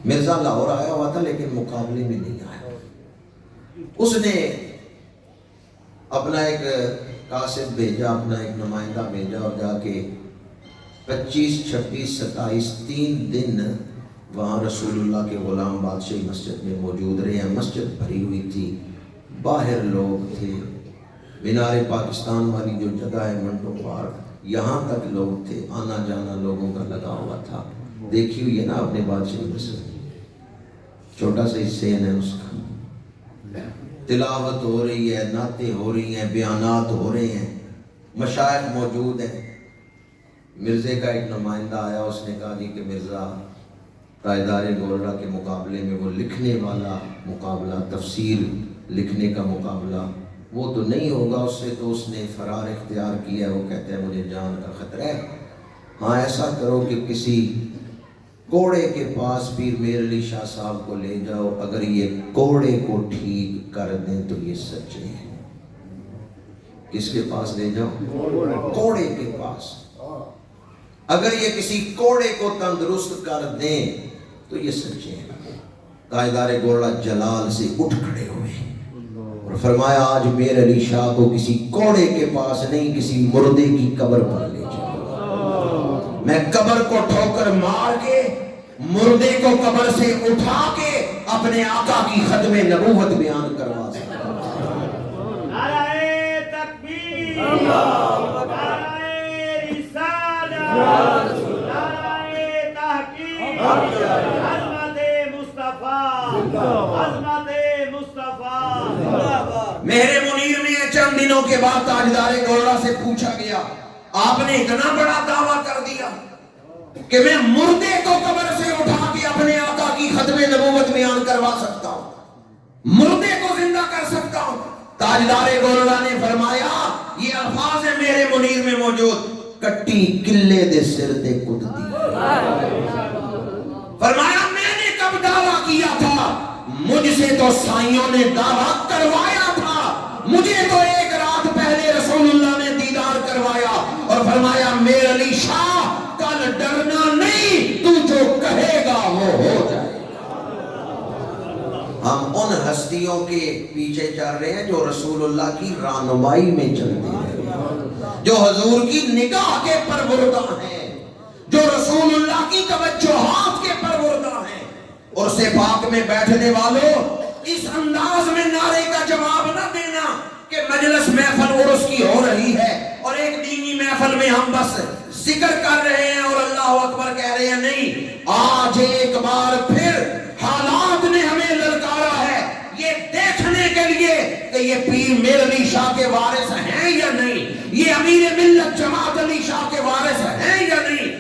مرزا لاہور آیا ہوا تھا لیکن مقابلے میں نہیں آیا۔ اس نے اپنا ایک کاسب بھیجا، اپنا ایک نمائندہ بھیجا، اور جا کے 25 26 27 3 دن وہاں رسول اللہ کے غلام بادشاہی مسجد میں موجود رہے ہیں۔ مسجد بھری ہوئی تھی، باہر لوگ تھے، مینار پاکستان والی جو جگہ ہے منٹو پارک، یہاں تک لوگ تھے، آنا جانا لوگوں کا لگا ہوا تھا۔ دیکھی ہوئی ہے نا اپنے بادشاہی مسجد، چھوٹا سا حصین ہے اس کا، تلاوت ہو رہی ہے، نعتیں ہو رہی ہیں، بیانات ہو رہے ہیں، مشائخ موجود ہیں۔ مرزے کا ایک نمائندہ آیا، اس نے کہا جی کہ مرزا تاجدار گولڑا کے مقابلے میں وہ لکھنے والا مقابلہ، تفسیر لکھنے کا مقابلہ، وہ تو نہیں ہوگا، اس سے تو اس نے فرار اختیار کیا ہے، وہ کہتے ہیں مجھے جان کا خطرہ ہے۔ ہاں ایسا کرو کہ کسی کوڑے کے پاس پیر میر علی شاہ صاحب کو لے جاؤ، اگر یہ کوڑے کو ٹھیک کر دیں تو یہ سچے ہیں۔ کس کے پاس لے جاؤ؟ کوڑے کے پاس۔ اگر یہ کسی کوڑے کو تندرست کر دیں تو یہ سچے ہیں۔ تاجدار گولڑا جلال سے اٹھ کھڑے ہوئے اور فرمایا آج میر علی شاہ کو کسی کوڑے کے پاس نہیں، کسی مردے کی قبر پر لے جاؤ۔ میں قبر کو ٹھوکر مار کے، مردے کو قبر سے اٹھا کے اپنے آقا کی ختم نبوت بیان کروا سکتا ہوں۔ نعرہ تکبیر، نعرہ رسالت، نعرہ تحقیق، عظمت مصطفیٰ، عظمت مصطفیٰ۔ میرے منیر میں چند دنوں کے بعد تاجدار گولڑا سے پوچھا گیا آپ نے اتنا بڑا دعویٰ کر دیا کہ میں مردے کو قبر سے اٹھا کے اپنے آقا کی ختم نبوت بیان کروا سکتا ہوں، مردے کو زندہ کر سکتا ہوں۔ تاجدار گولڑا نے فرمایا یہ الفاظ ہیں میرے منیر میں موجود، کٹی قلعے دے سر تے کدتی۔ فرمایا میں نے کب دعویٰ کیا تھا؟ مجھ سے تو سائیوں نے دعویٰ کروایا تھا، مجھے تو ایک رات پہلے رسول اللہ نے دیدار کروایا اور فرمایا میر علی شاہ کل ڈرنا نہیں، تو جو کہے گا وہ ہو جائے۔ ہم ان ہستیوں کے پیچھے چل رہے ہیں جو رسول اللہ کی رہنمائی میں چلتے ہیں، جو حضور کی نگاہ کے پروردہ ہیں، جو رسول اللہ کی توجہات کے پروردہ ہیں۔ اور سے پاک میں بیٹھنے والوں اس انداز میں نعرے کا جواب نہ دینا کہ مجلس محفل عرس کی ہو رہی ہے اور ایک دینی محفل میں ہم بس ذکر کر رہے ہیں اور اللہ اکبر کہہ رہے ہیں۔ نہیں، آج ایک بار پھر حالات نے ہمیں للکارا ہے یہ دیکھنے کے لیے کہ یہ پیر میر علی شاہ کے وارث ہیں یا نہیں، یہ امیر ملت جماعت علی شاہ کے وارث ہیں یا نہیں۔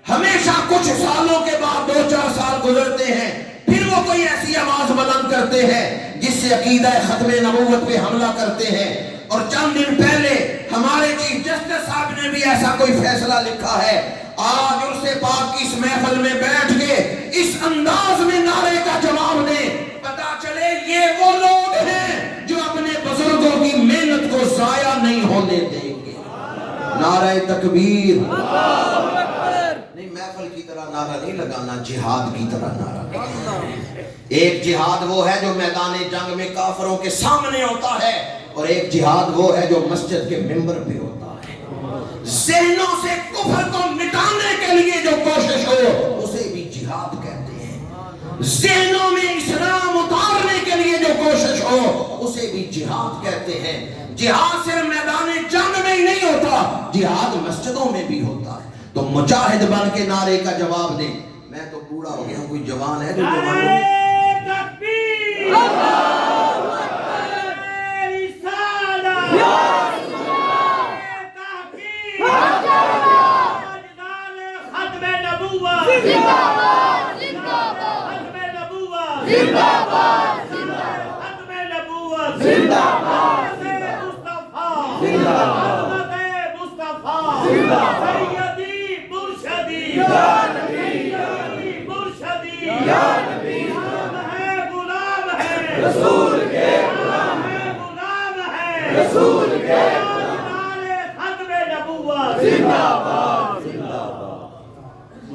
ہمیشہ کچھ سالوں کے بعد 2-4 سال گزرتے ہیں، پھر وہ کوئی ایسی آواز بلند کرتے ہیں جس سے عقیدہ ختم نبوت پہ حملہ کرتے ہیں۔ اور چند دن پہلے ہمارے چیف جسٹس صاحب نے بھی ایسا کوئی فیصلہ لکھا ہے۔ آج عرس پاک کی اس محفل میں بیٹھ کے اس انداز میں نعرے کا جواب دیں، پتا چلے یہ وہ لوگ ہیں جو اپنے بزرگوں کی محنت کو ضائع نہیں ہونے دیں گے۔ نعرہ تکبیر، نہیں محفل کی طرح نعرہ نہیں لگانا، جہاد کی طرح نعرہ لگانا۔ ایک جہاد وہ ہے جو میدان جنگ میں کافروں کے سامنے ہوتا ہے اور ایک جہاد وہ ہے جو مسجد کے ممبر پہ ہوتا ہے۔ ذہنوں سے کفر کو مٹانے کے لیے جو کوشش ہو اسے بھی جہاد کہتے ہیں، ذہنوں میں اسلام اتارنے کے لیے جو کوشش ہو اسے بھی جہاد کہتے ہیں۔ جہاد صرف میدان جنگ میں ہی نہیں ہوتا، جہاد مسجدوں میں بھی ہوتا ہے۔ تو مجاہد بن کے نعرے کا جواب دیں۔ میں تو بوڑھا ہو گیا ہوں، کوئی جوان ہے جو جوان ہو؟ تکبیر،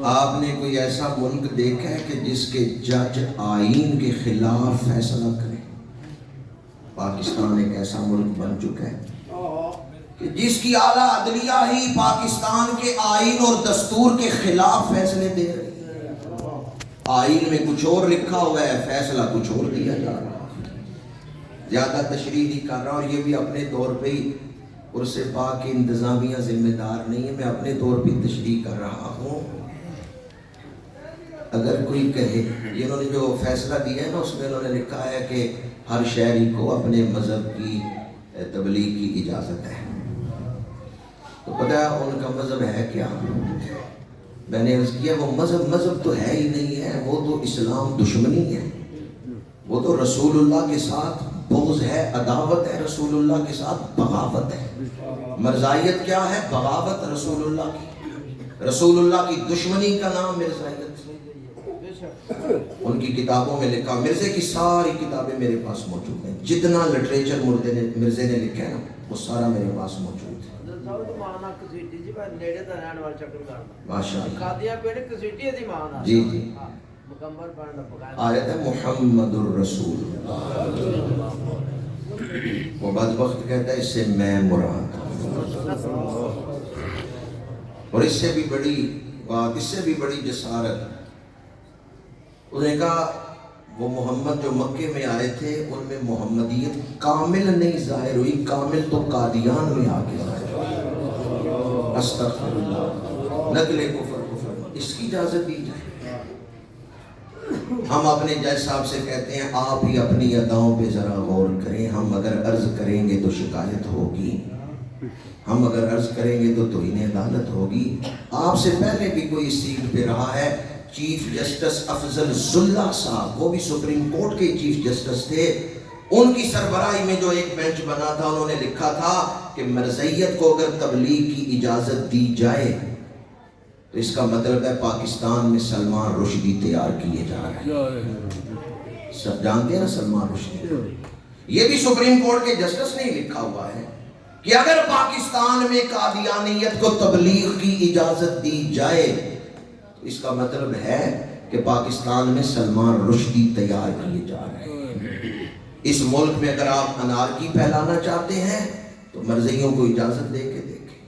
آپ نے کوئی ایسا ملک دیکھا ہے کہ جس کے جج آئین کے خلاف فیصلہ کریں؟ پاکستان ایک ایسا ملک بن چکا ہے کہ جس کی اعلیٰ عدلیہ ہی پاکستان کے آئین اور دستور کے خلاف فیصلے دے رہی ہے۔ آئین میں کچھ اور لکھا ہوا ہے، فیصلہ کچھ اور دیا جا رہا ہے۔ زیادہ تشریح نہیں کر رہا، اور یہ بھی اپنے طور پہ ہی عرس پاک کی انتظامیہ ذمہ دار نہیں ہے، میں اپنے طور پہ تشریح کر رہا ہوں۔ اگر کوئی کہے، انہوں نے جو فیصلہ دیا ہے نا اس میں انہوں نے لکھا ہے کہ ہر شہری کو اپنے مذہب کی تبلیغ کی اجازت ہے، تو پتہ ہے ان کا مذہب ہے کیا؟ میں نے عرض کیا وہ مذہب تو ہے ہی نہیں ہے، وہ تو اسلام دشمنی ہے، وہ تو رسول اللہ کے ساتھ بغض ہے، عداوت ہے، رسول اللہ کے ساتھ بغاوت ہے۔ مرزائیت کیا ہے؟ بغاوت رسول اللہ کی، رسول اللہ کی دشمنی کا نام مرزائیت۔ ان کی کتابوں میں لکھا، مرزے کی ساری کتابیں میرے پاس موجود ہیں، جتنا لٹریچر مرزے نے لکھا ہے نا وہ سارا میرے پاس موجود ہے۔ ماشاء اللہ، جی جی، آیت ہے محمد الرسول اللہ، وہ بدبخت کہتا ہے اس سے میں مراد ہوں۔ اور اس سے بھی بڑی بات، اس سے بھی بڑی جسارت، انہوں نے کہا وہ محمد جو مکے میں آئے تھے ان میں محمدیت کامل نہیں ظاہر ہوئی، کامل تو قادیان میں آ کے ظاہر ہوئی۔ استغفر اللہ، نقل کفر، اس کی اجازت دی جائے۔ ہم اپنے جج صاحب سے کہتے ہیں آپ ہی اپنی اداؤں پہ ذرا غور کریں، ہم اگر عرض کریں گے تو شکایت ہوگی، ہم اگر عرض کریں گے تو توہین عدالت ہوگی۔ آپ سے پہلے بھی کوئی اس سیٹ پہ رہا ہے، چیف جسٹس افضل زلہ صاحب، وہ بھی سپریم کورٹ کے چیف جسٹس تھے، ان کی سربراہی میں جو ایک بینچ بنا تھا انہوں نے لکھا تھا کہ مرزائیت کو اگر تبلیغ کی اجازت دی جائے تو اس کا مطلب ہے پاکستان میں سلمان رشدی تیار کیے جا رہے ہیں۔ سب جانتے ہیں نا سلمان رشدی، یہ بھی سپریم کورٹ کے جسٹس نے لکھا ہوا ہے کہ اگر پاکستان میں قادیانیت کو تبلیغ کی اجازت دی جائے تو اس کا مطلب ہے کہ پاکستان میں سلمان رشدی تیار کیے جا رہے ہیں۔ اس ملک میں اگر آپ انارکی پھیلانا چاہتے ہیں تو مرزائیوں کو اجازت دے کے دیکھیں۔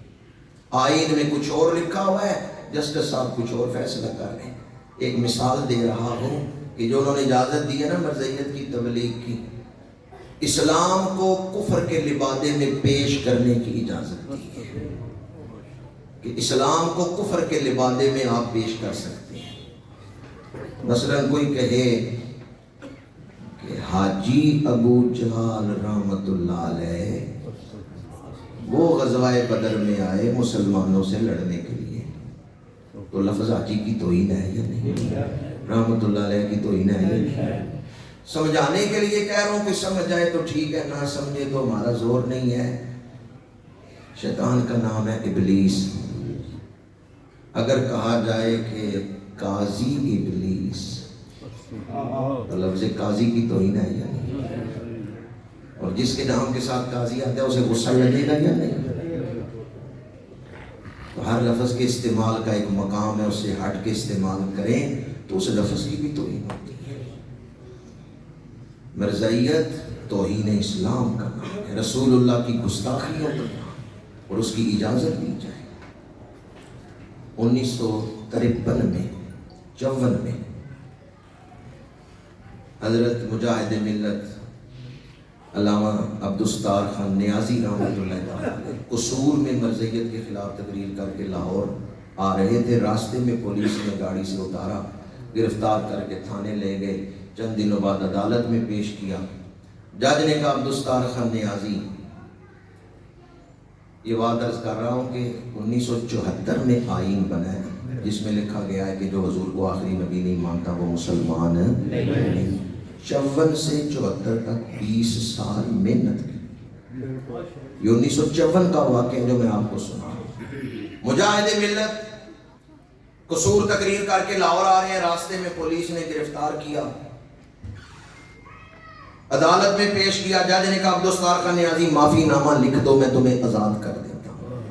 آئین میں کچھ اور لکھا ہوا ہے، جسٹس صاحب کچھ اور فیصلہ کر رہے ہیں۔ ایک مثال دے رہا ہوں کہ جو انہوں نے اجازت دی ہے نا مرزائیت کی تبلیغ کی، اسلام کو کفر کے لبادے میں پیش کرنے کی اجازت دی ہے کہ اسلام کو کفر کے لبادے میں آپ پیش کر سکتے ہیں۔ مثلا کوئی کہے کہ حاجی ابو جہل رحمت اللہ علیہ وہ غزوہ بدر میں آئے مسلمانوں سے لڑنے کے لیے، تو لفظ حاجی کی توہین ہے یا نہیں؟ رحمت اللہ علیہ کی توہین ہے یا نہیں؟ سمجھانے کے لیے کہہ رہا ہوں کہ سمجھ جائے تو ٹھیک ہے، نہ سمجھے تو ہمارا زور نہیں ہے۔ شیطان کا نام ہے ابلیس۔ اگر کہا جائے کہ قاضی ابلیس تو لفظ قاضی کی توہین ہے یا نہیں؟ اور جس کے نام کے ساتھ قاضی آتا ہے اسے غصہ لگے گا یا نہیں؟ تو ہر لفظ کے استعمال کا ایک مقام ہے، اس سے ہٹ کے استعمال کریں تو اس لفظ کی بھی توہین ہوتی ہے۔ مرزائیت توہین اسلام کا نام ہے، رسول اللہ کی گستاخیوں کا نام، اور اس کی اجازت دی جائے۔ 1953 میں 54 میں حضرت مجاہد ملت علامہ عبدالستار خان نیازی رحمۃ اللہ تعالیٰ قصور میں مرزائیت کے خلاف تقریر کر کے لاہور آ رہے تھے، راستے میں پولیس نے گاڑی سے اتارا، گرفتار کر کے تھانے لے گئے، چند دنوں بعد عدالت میں پیش کیا۔ جج نے کہا عبدالستار خان نیازی، یہ بات عرض کر رہا ہوں کہ 1974 میں آئین بنا ہے جس میں لکھا گیا ہے کہ جو حضور کو آخری نبی نہیں مانتا وہ مسلمان نہیں۔ 54 سے 74 تک 20 سال محنت کی۔ یہ 1954 کا واقعہ جو میں آپ کو سنا رہا ہوں۔ مجاہد ملت قصور تقریر کر کے لاہور آ رہے ہیں، راستے میں پولیس نے گرفتار کیا، عدالت میں پیش کیا۔ جج نے کہا عبدالستار خان نیازی معافی نامہ لکھ دو، میں تمہیں آزاد کر دیتا ہوں۔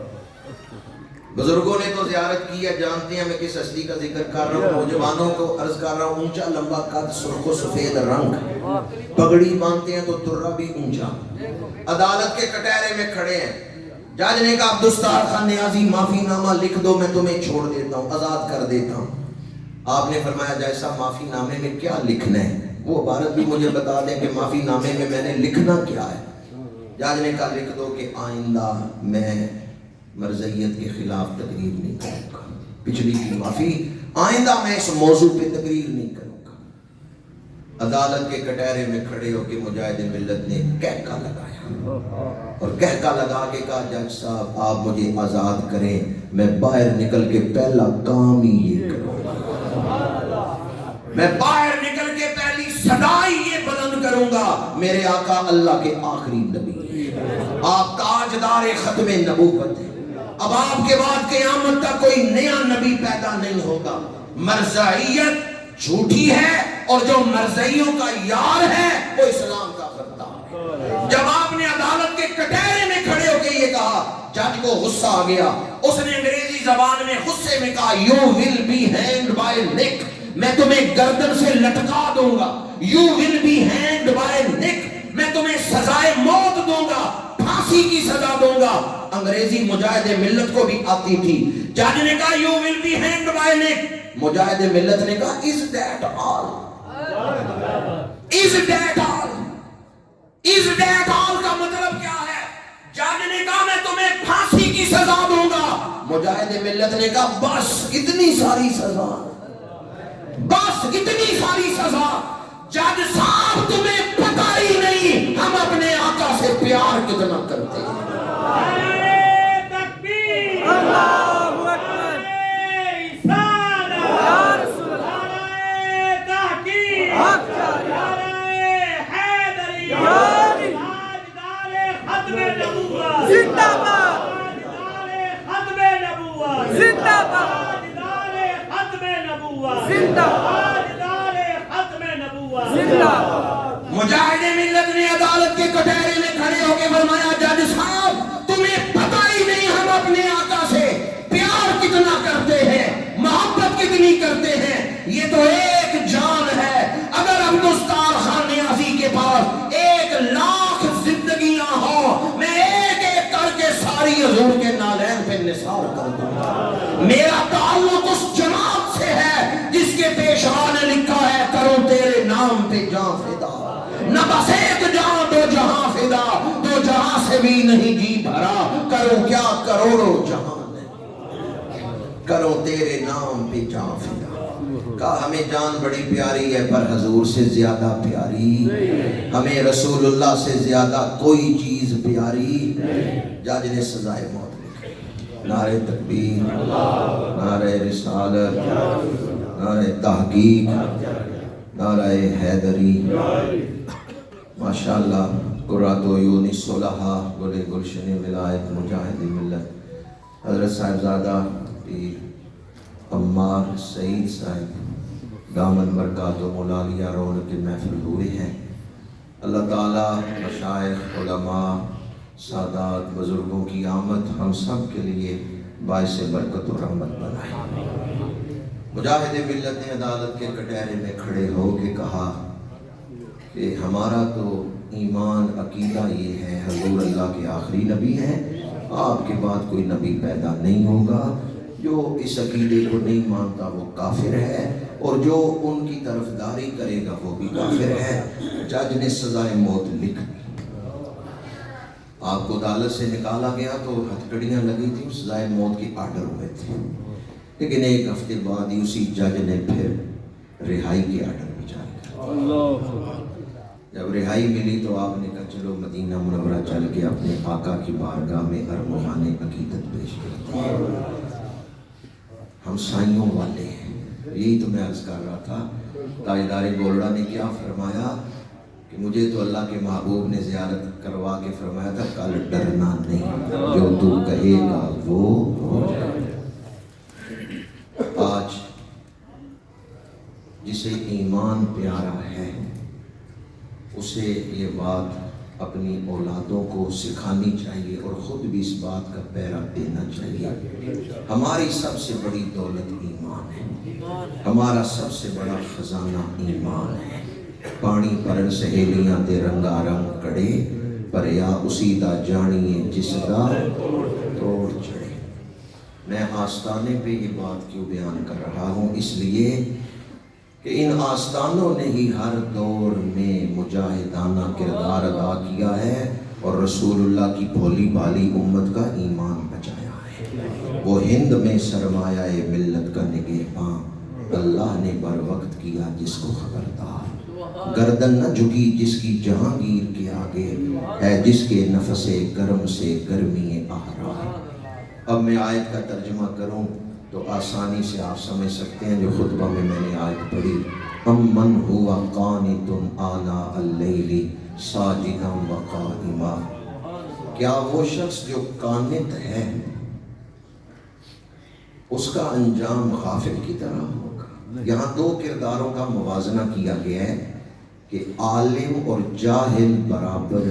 بزرگوں نے تو زیارت کی ہے، جانتے ہیں میں کس ہستی کا ذکر کر رہا ہوں۔ نوجوانوں کو عرض کر رہا ہوں، اونچا لمبا قد، سرخ و سفید رنگ، پگڑی باندھتے ہیں تو ترا بھی اونچا، عدالت کے کٹہرے میں کھڑے ہیں۔ جج نے کہا عبدالستار خان نیازی معافی نامہ لکھ دو، میں تمہیں چھوڑ دیتا ہوں، آزاد کر دیتا ہوں۔ آپ نے فرمایا جج صاحب معافی نامے میں کیا لکھنا ہے؟ وہ عبارت بھی مجھے بتا دیں کہ معافی نامے میں نے لکھنا کیا ہے۔ جج نے کہا لکھ دو کہ آئندہ میں مرزائیت کے خلاف تقریر نہیں کروں گا، پچھلی کی معافی، آئندہ میں اس موضوع پہ تقریر نہیں کروں گا۔ عدالت کے کٹہرے میں کھڑے ہو کے مجاہد ملت نے کہکا لگایا اور کہکا لگا کے کہا جج صاحب آپ مجھے آزاد کریں، میں باہر نکل کے پہلا کام ہی یہ کروں گا، میں باہر نکل کے پہلی صدا ہی یہ بلند کروں گا، میرے آقا اللہ کے آخری نبی، آپ تاجدار ختم نبوت ہیں، اب آپ کے بعد قیامت تک کوئی نیا نبی پیدا نہیں ہوگا۔ مرزائیت جھوٹی ہے اور جو مرزائیوں کا یار ہے وہ اسلام کا غدار ہے۔ جب آپ نے عدالت کے کٹہرے میں کھڑے ہو کے یہ کہا، جج کو غصہ آ گیا، اس نے انگریزی زبان میں غصے میں کہا you will be hand by neck, میں تمہیں گردن سے لٹکا دوں گا، you will be hand by neck, میں تمہیں سزائے موت دوں گا، پھانسی کی سزا دوں گا۔ انگریزی مجاہد ملت کو بھی آتی تھی۔ جج نے کہا you will be hand by neck, مجاہد ملت نے کہا is that all, is that all, is that all کا مطلب کیا ہے؟ جج نے کہا میں تمہیں پھانسی کی سزا دوں گا، مجاہد ملت نے کہا بس اتنی ساری سزا، بس اتنی ساری سزا۔ جج صاحب تمہیں پتہ ہی نہیں ہم اپنے آقا سے پیار کتنا کرتے ہیں۔ نعرہ تکبیر، اللہ اکبر، نعرہ رسالت، یا رسول اللہ، نعرہ تحقیق، حق جاری، نعرہ حیدری، جاری، تاجدار ختم نبوت، زندہ باد، تاجدار ختم نبوت، زندہ باد، تاجدار ختم نبوت، زندہ باد، تاجدار ختم نبوت، زندہ باد۔ مجاہد ملت نے عدالت کے کٹہرے میں کھڑے ہو کے فرمایا جج صاحب تمہیں پتہ ہی نہیں ہم اپنے آقا سے پیار کتنا کرتے ہیں، محبت کتنی کرتے ہیں، یہ تو ایک جان ہے۔ اگر عبدالستار خان نیازی کے پاس 1,00,000 زندگیاں ہوں میں ایک ایک کر کے ساری حضور کے نالین پہ نثار کر دوں گا۔ میرا تعلق اس جماعت سے ہے جس کے پیشوا نے لکھا ہے کرو تیرے نام پہ جان فدا، نہ بس ایک جہاں دو جہاں فدا، دو جہاں سے بھی نہیں جی بھرا، کرو کیا کروڑوں جہان ہے، کرو تیرے نام پہ جان فدا۔ کہا ہمیں جان بڑی پیاری ہے پر حضور سے زیادہ پیاری، ہمیں رسول اللہ سے زیادہ کوئی چیز پیاری۔ جج نے سزائے موت لکھی۔ نعرہ تکبیر، نعرہ رسالت، نعرہ تحقیق، نعرہ حیدری۔ ماشاءاللہ قرۃ عیون الصلحاء گل گلشن ولایت مجاہد ملت حضرت صاحبزادہ پیر عمار سعید صاحب دامن برکات و مولالیہ رونق محفل ہوئے ہیں۔ اللہ تعالیٰ مشائخ، علماء، سادات، بزرگوں کی آمد ہم سب کے لیے باعث برکت و رحمت بنائے۔ مجاہد ملت نے عدالت کے کٹہرے میں کھڑے ہو کے کہا کہ ہمارا تو ایمان عقیدہ یہ ہے حضور اللہ کے آخری نبی ہیں، آپ کے بعد کوئی نبی پیدا نہیں ہوگا، جو اس عقیدے کو نہیں مانتا وہ کافر ہے اور جو ان کی طرفداری کرے گا وہ بھی کافر ہے۔ جج نے سزائے موت لکھ دی۔ آپ کو عدالت سے نکالا گیا تو ہتھکڑیاں لگی تھیں، سزائے موت کی آرڈر ہوئے تھے، لیکن ایک ہفتے بعد ہی اسی جج نے پھر رہائی کی آرڈر بھی جاری کر۔ جب رہائی ملی تو آپ نے کہا چلو مدینہ منورہ چل کے اپنے آقا کی بارگاہ میں ارمغان عقیدت پیش کرتے ہیں۔ ہم سائیوں والے ہیں، یہی تو میں عرض کر رہا تھا۔ تاجدار گولڑا نے کیا فرمایا کہ مجھے تو اللہ کے محبوب نے زیارت کروا کے فرمایا تھا کل ڈرنا نہیں، جو تو کہے گا وہ ہو جائے۔ آج جسے ایمان پیارا ہے اسے یہ بات اپنی اولادوں کو سکھانی چاہیے اور خود بھی اس بات کا پیرا دینا چاہیے۔ ہماری سب سے بڑی دولت ایمان ہے، ہمارا سب سے بڑا خزانہ ایمان ہے۔ پانی پرن سہیلیاں دے رنگا رنگ کڑے، پریا اسی دا جانیے جس دا توڑ چڑھے۔ میں آستانے پہ یہ بات کیوں بیان کر رہا ہوں؟ اس لیے کہ ان آستانوں نے ہی ہر دور میں مجاہدانہ کردار ادا کیا ہے اور رسول اللہ کی بھولی بھالی امت کا ایمان بچایا ہے۔ وہ ہند میں سرمایہ ملت کا نگہباں، اللہ نے بر وقت کیا جس کو خبردار، گردن نہ جھکی جس کی جہانگیر کے آگے، ہے جس کے نفس گرم سے گرمی احرار۔ اب میں آیت کا ترجمہ کروں تو آسانی سے آپ سمجھ سکتے ہیں جو خطبہ میں نے آیت پڑھی، امن ہوا قانت آناء اللیل ساجدا وقائما، کیا وہ شخص جو قانت ہے اس کا انجام غافل کی طرح ہوگا؟ یہاں دو کرداروں کا موازنہ کیا گیا ہے کہ عالم اور جاہل برابر،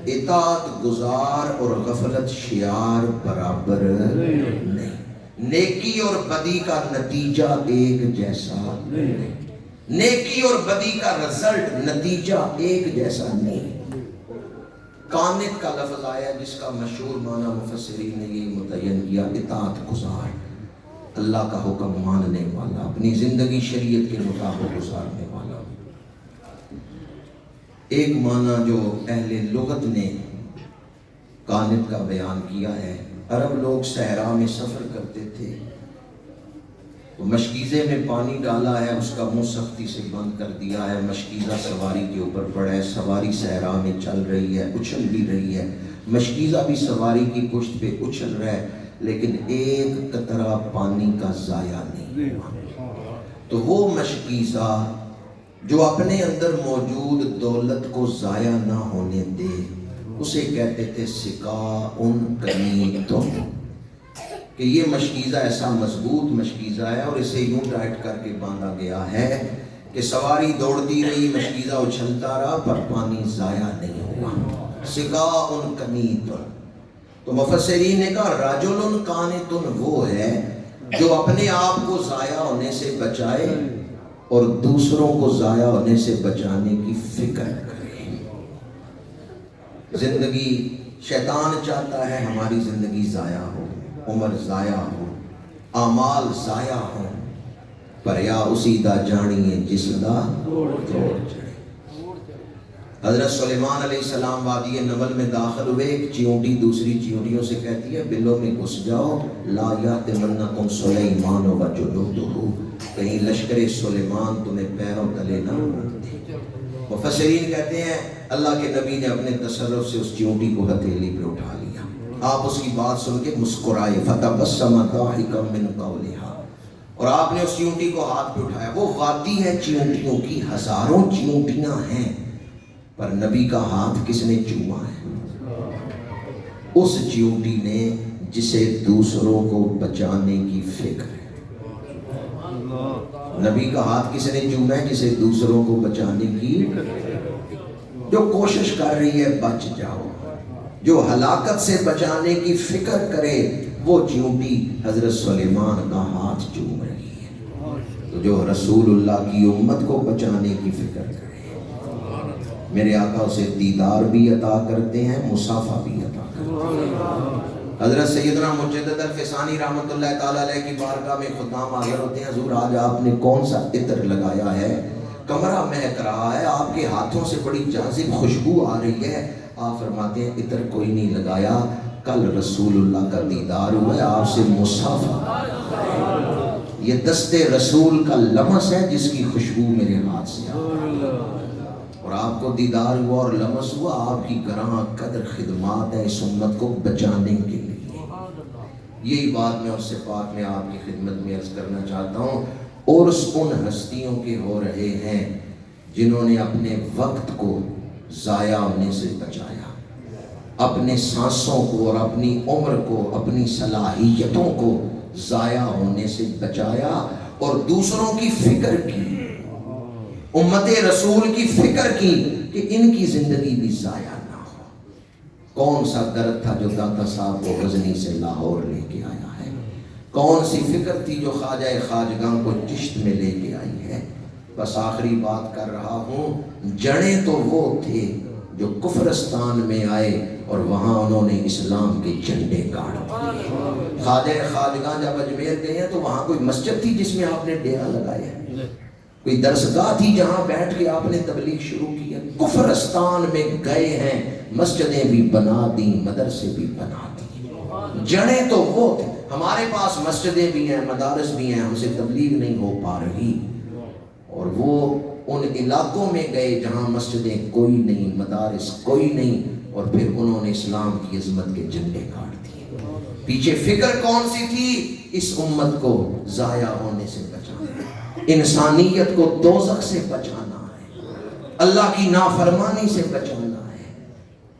اطاعت گزار اور غفلت شیار برابر نہیں، نیکی اور بدی کا نتیجہ ایک جیسا نہیں، نیکی اور بدی کا رزلٹ نتیجہ ایک جیسا نہیں۔ قانت کا لفظ آیا جس کا مشہور معنی مفسرین نے یہ متعین کیا، اطاعت گزار، اللہ کا حکم ماننے والا، اپنی زندگی شریعت کے مطابق گزارنے والا۔ ایک معنی جو اہل لغت نے قانت کا بیان کیا ہے، عرب لوگ صحرا میں سفر کرتے تھے تو مشکیزے میں پانی ڈالا ہے، اس کا منہ سختی سے بند کر دیا ہے، مشکیزہ سواری کے اوپر پڑا ہے، سواری صحرا میں چل رہی ہے، اچھل بھی رہی ہے، مشکیزہ بھی سواری کی پشت پہ اچھل رہا ہے، لیکن ایک قطرہ پانی کا ضائع نہیں ہوا۔ تو وہ مشکیزہ جو اپنے اندر موجود دولت کو ضائع نہ ہونے دے، اسے کہتے تھے سقاء قنیۃ، کہ یہ مشکیزہ ایسا مضبوط مشکیزہ ہے اور اسے یوں ٹائٹ کر کے باندھا گیا ہے کہ سواری دوڑتی رہی، مشکیزہ اچھلتا رہا پر پانی ضائع نہیں ہوا، سقاء قنیۃ۔ تو مفسرین نے کہا رجل قانت وہ ہے جو اپنے آپ کو ضائع ہونے سے بچائے اور دوسروں کو ضائع ہونے سے بچانے کی فکر کرے۔ زندگی، شیطان چاہتا ہے ہماری زندگی ضائع ہو، عمر ضائع ہو، اعمال ضائع ہوں، پر یا اسی دا جانیے جس دا توڑ چڑھے۔ حضرت سلیمان علیہ السلام وادی نمل میں داخل ہوئے، ایک چیونٹی دوسری چیونٹیوں سے کہتی ہے بلوں میں گھس جاؤ، لا یأتمنکم سلیمان وجنودہ، کہیں لشکر سلیمان تمہیں پیروں تلے نہ دے۔ مفسرین کہتے ہیں اللہ کے نبی نے اپنے تصرف سے اس چیونٹی کو ہتھیلی پہ اٹھا لیا، آپ اس کی بات سن کے مسکرائے، فتبسم ضاحکا من قولہا، اور آپ نے اس چیونٹی کو ہاتھ پہ اٹھایا۔ وہ وادی ہے چیونٹیوں کی، ہزاروں چیونٹیاں ہیں، پر نبی کا ہاتھ کس نے چوما ہے؟ اس چیونٹی نے جسے دوسروں کو بچانے کی فکر ہے۔ نبی کا ہاتھ کس نے چوما ہے؟ جسے دوسروں کو بچانے کی، جو کوشش کر رہی ہے بچ جاؤ، جو ہلاکت سے بچانے کی فکر کرے، وہ چیونٹی حضرت سلیمان کا ہاتھ چوم رہی ہے۔ تو جو رسول اللہ کی امت کو بچانے کی فکر کرے، میرے آقا اسے دیدار بھی عطا کرتے ہیں، مصافحہ بھی عطا کرتے ہیں۔ حضرت سیدنا مجدد الفسانی رحمۃ اللہ تعالیٰ علیہ کی بارگاہ میں خدام حاضر ہوتے ہیں، حضور آج آپ نے کون سا عطر لگایا ہے؟ کمرہ مہک رہا ہے، آپ کے ہاتھوں سے بڑی جاذب خوشبو آ رہی ہے۔ آپ فرماتے ہیں عطر کوئی نہیں لگایا، کل رسول اللہ کا دیدار ہوا ہے، آپ سے مصافحہ، یہ دست رسول کا لمس ہے جس کی خوشبو میرے ہاتھ سے آ رہی ہے، اور آپ کو دیدار ہوا اور لمس ہوا، آپ کی گراں قدر خدمات ہے اس امت کو بچانے کے لیے۔ یہی بات میں اس سے پاک میں آپ کی خدمت میں عرض کرنا چاہتا ہوں، اور ان ہستیوں کے ہو رہے ہیں جنہوں نے اپنے وقت کو ضائع ہونے سے بچایا، اپنے سانسوں کو اور اپنی عمر کو، اپنی صلاحیتوں کو ضائع ہونے سے بچایا اور دوسروں کی فکر کی، امت رسول کی فکر کی کہ ان کی زندگی بھی ضائع نہ ہو۔ کون سا درد تھا جو داتا صاحب کو غزنی سے لاہور لے کے آیا ہے؟ کون سی فکر تھی جو خواجہ خواجگاں کو چشت میں لے کے آئی ہے؟ بس آخری بات کر رہا ہوں، جڑیں تو وہ تھے جو کفرستان میں آئے اور وہاں انہوں نے اسلام کے جھنڈے گاڑ دیے۔ خواجہ خواجگاں جب اجمیر گئے ہیں تو وہاں کوئی مسجد تھی جس میں آپ نے ڈیرا لگایا ہے؟ کوئی درسگاہ تھی جہاں بیٹھ کے آپ نے تبلیغ شروع کی ہے؟ کفرستان میں گئے ہیں، مسجدیں بھی بنا دی، مدرسے بھی بنا دی، جڑیں تو وہ تھے۔ ہمارے پاس مسجدیں بھی ہیں، مدارس بھی ہیں، ہم سے تبلیغ نہیں ہو پا رہی، اور وہ ان علاقوں میں گئے جہاں مسجدیں کوئی نہیں، مدارس کوئی نہیں، اور پھر انہوں نے اسلام کی عظمت کے جھنڈے گاڑ دیے۔ پیچھے فکر کون سی تھی؟ اس امت کو ضائع ہونے سے بچانا، انسانیت کو دوزخ سے بچانا ہے، اللہ کی نافرمانی سے بچانا ہے۔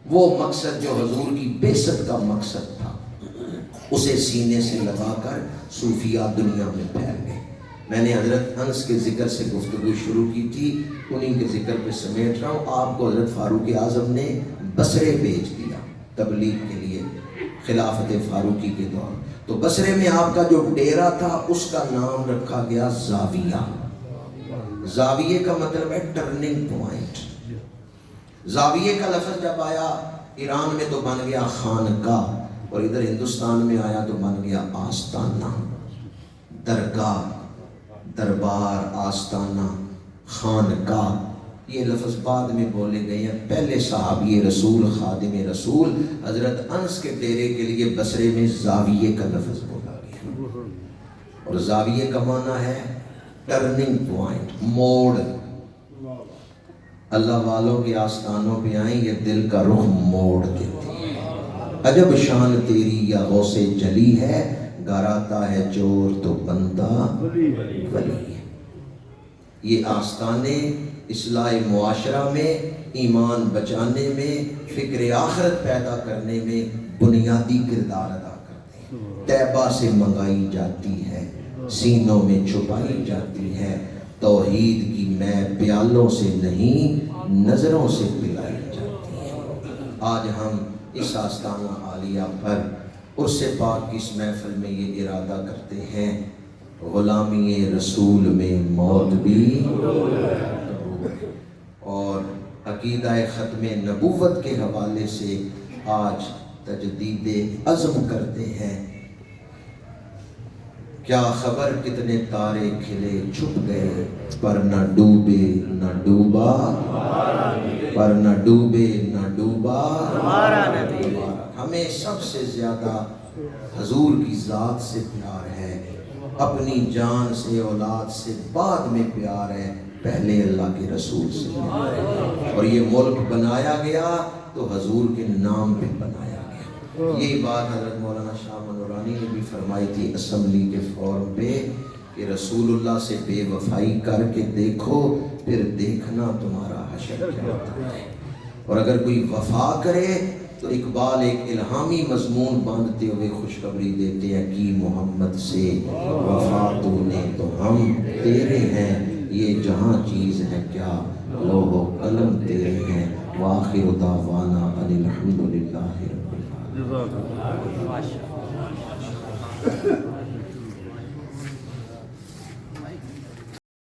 وہ مقصد جو حضور کی بعثت کا مقصد تھا، اسے سینے سے لگا کر صوفیہ دنیا میں پھیل گئے۔ میں نے حضرت انس کے ذکر سے گفتگو شروع کی تھی، انہی کے ذکر پہ سمیٹ رہا ہوں۔ آپ کو حضرت فاروق اعظم نے بصرے بھیج دیا تبلیغ کے لیے خلافت فاروقی کے دور۔ تو بصرے میں آپ کا جو ڈیرا تھا اس کا نام رکھا گیا زاویہ۔ زاویے کا مطلب ہے ٹرننگ پوائنٹ۔ زاویے کا لفظ جب آیا ایران میں تو بن گیا خانقاہ، اور ادھر ہندوستان میں آیا تو بن گیا آستانہ، درگاہ، دربار، آستانہ، خانقاہ۔ یہ لفظ بعد میں بولے گئے ہیں، پہلے صحابی رسول خادم رسول حضرت انس کے ڈیرے کے لیے بصرے میں زاویے کا لفظ بولا گیا، اور زاویے کا معنی ہے ٹرننگ پوائنٹ، موڑ۔ اللہ والوں کے آستانوں پہ آئیں، یہ دل کا رخ موڑ دیتی ہے۔ عجب شان تیری یا غوث جلی ہے، گھر آتا ہے چور تو بندہ ولی ہے۔ یہ آستانے اصلاح معاشرہ میں، ایمان بچانے میں، فکر آخرت پیدا کرنے میں بنیادی کردار ادا کرتے ہیں۔ طیبہ سے منگائی جاتی ہے، سینوں میں چھپائی جاتی ہے، توحید کی میں پیالوں سے نہیں نظروں سے پلائی جاتی ہے۔ آج ہم اس آستانہ عالیہ پر عرس پاک کی اس محفل میں یہ ارادہ کرتے ہیں، غلامی رسول میں موت بھی قبول ہے۔ اور عقیدہ ختم نبوت کے حوالے سے آج تجدید عزم کرتے ہیں۔ کیا خبر کتنے تارے کھلے چھپ گئے، پر نہ ڈوبے نہ ڈوبا، پر نہ ڈوبے نہ ڈوبا ہمارا نبی۔ ہمیں سب سے زیادہ حضور کی ذات سے پیار ہے، اپنی جان سے، اولاد سے بعد میں پیار ہے، پہلے اللہ کے رسول سے پیار ہے۔ اور یہ ملک بنایا گیا تو حضور کے نام پہ بنایا گیا۔ یہی بات حضرت مولانا شاہ منورانی نے بھی فرمائی تھی اسمبلی کے فورم پہ کہ رسول اللہ سے بے وفائی کر کے دیکھو، پھر دیکھنا تمہارا حشر کیا ہوتا ہے۔ اور اگر کوئی وفا کرے تو اقبال ایک الہامی مضمون باندھتے ہوئے خوشخبری دیتے ہیں کہ محمد سے وفا تو نے تو ہم تیرے ہیں، یہ جہاں چیز ہے کیا لوح و قلم تیرے ہیں، وآخر دعوانا ان الحمدللہ رب العالمین۔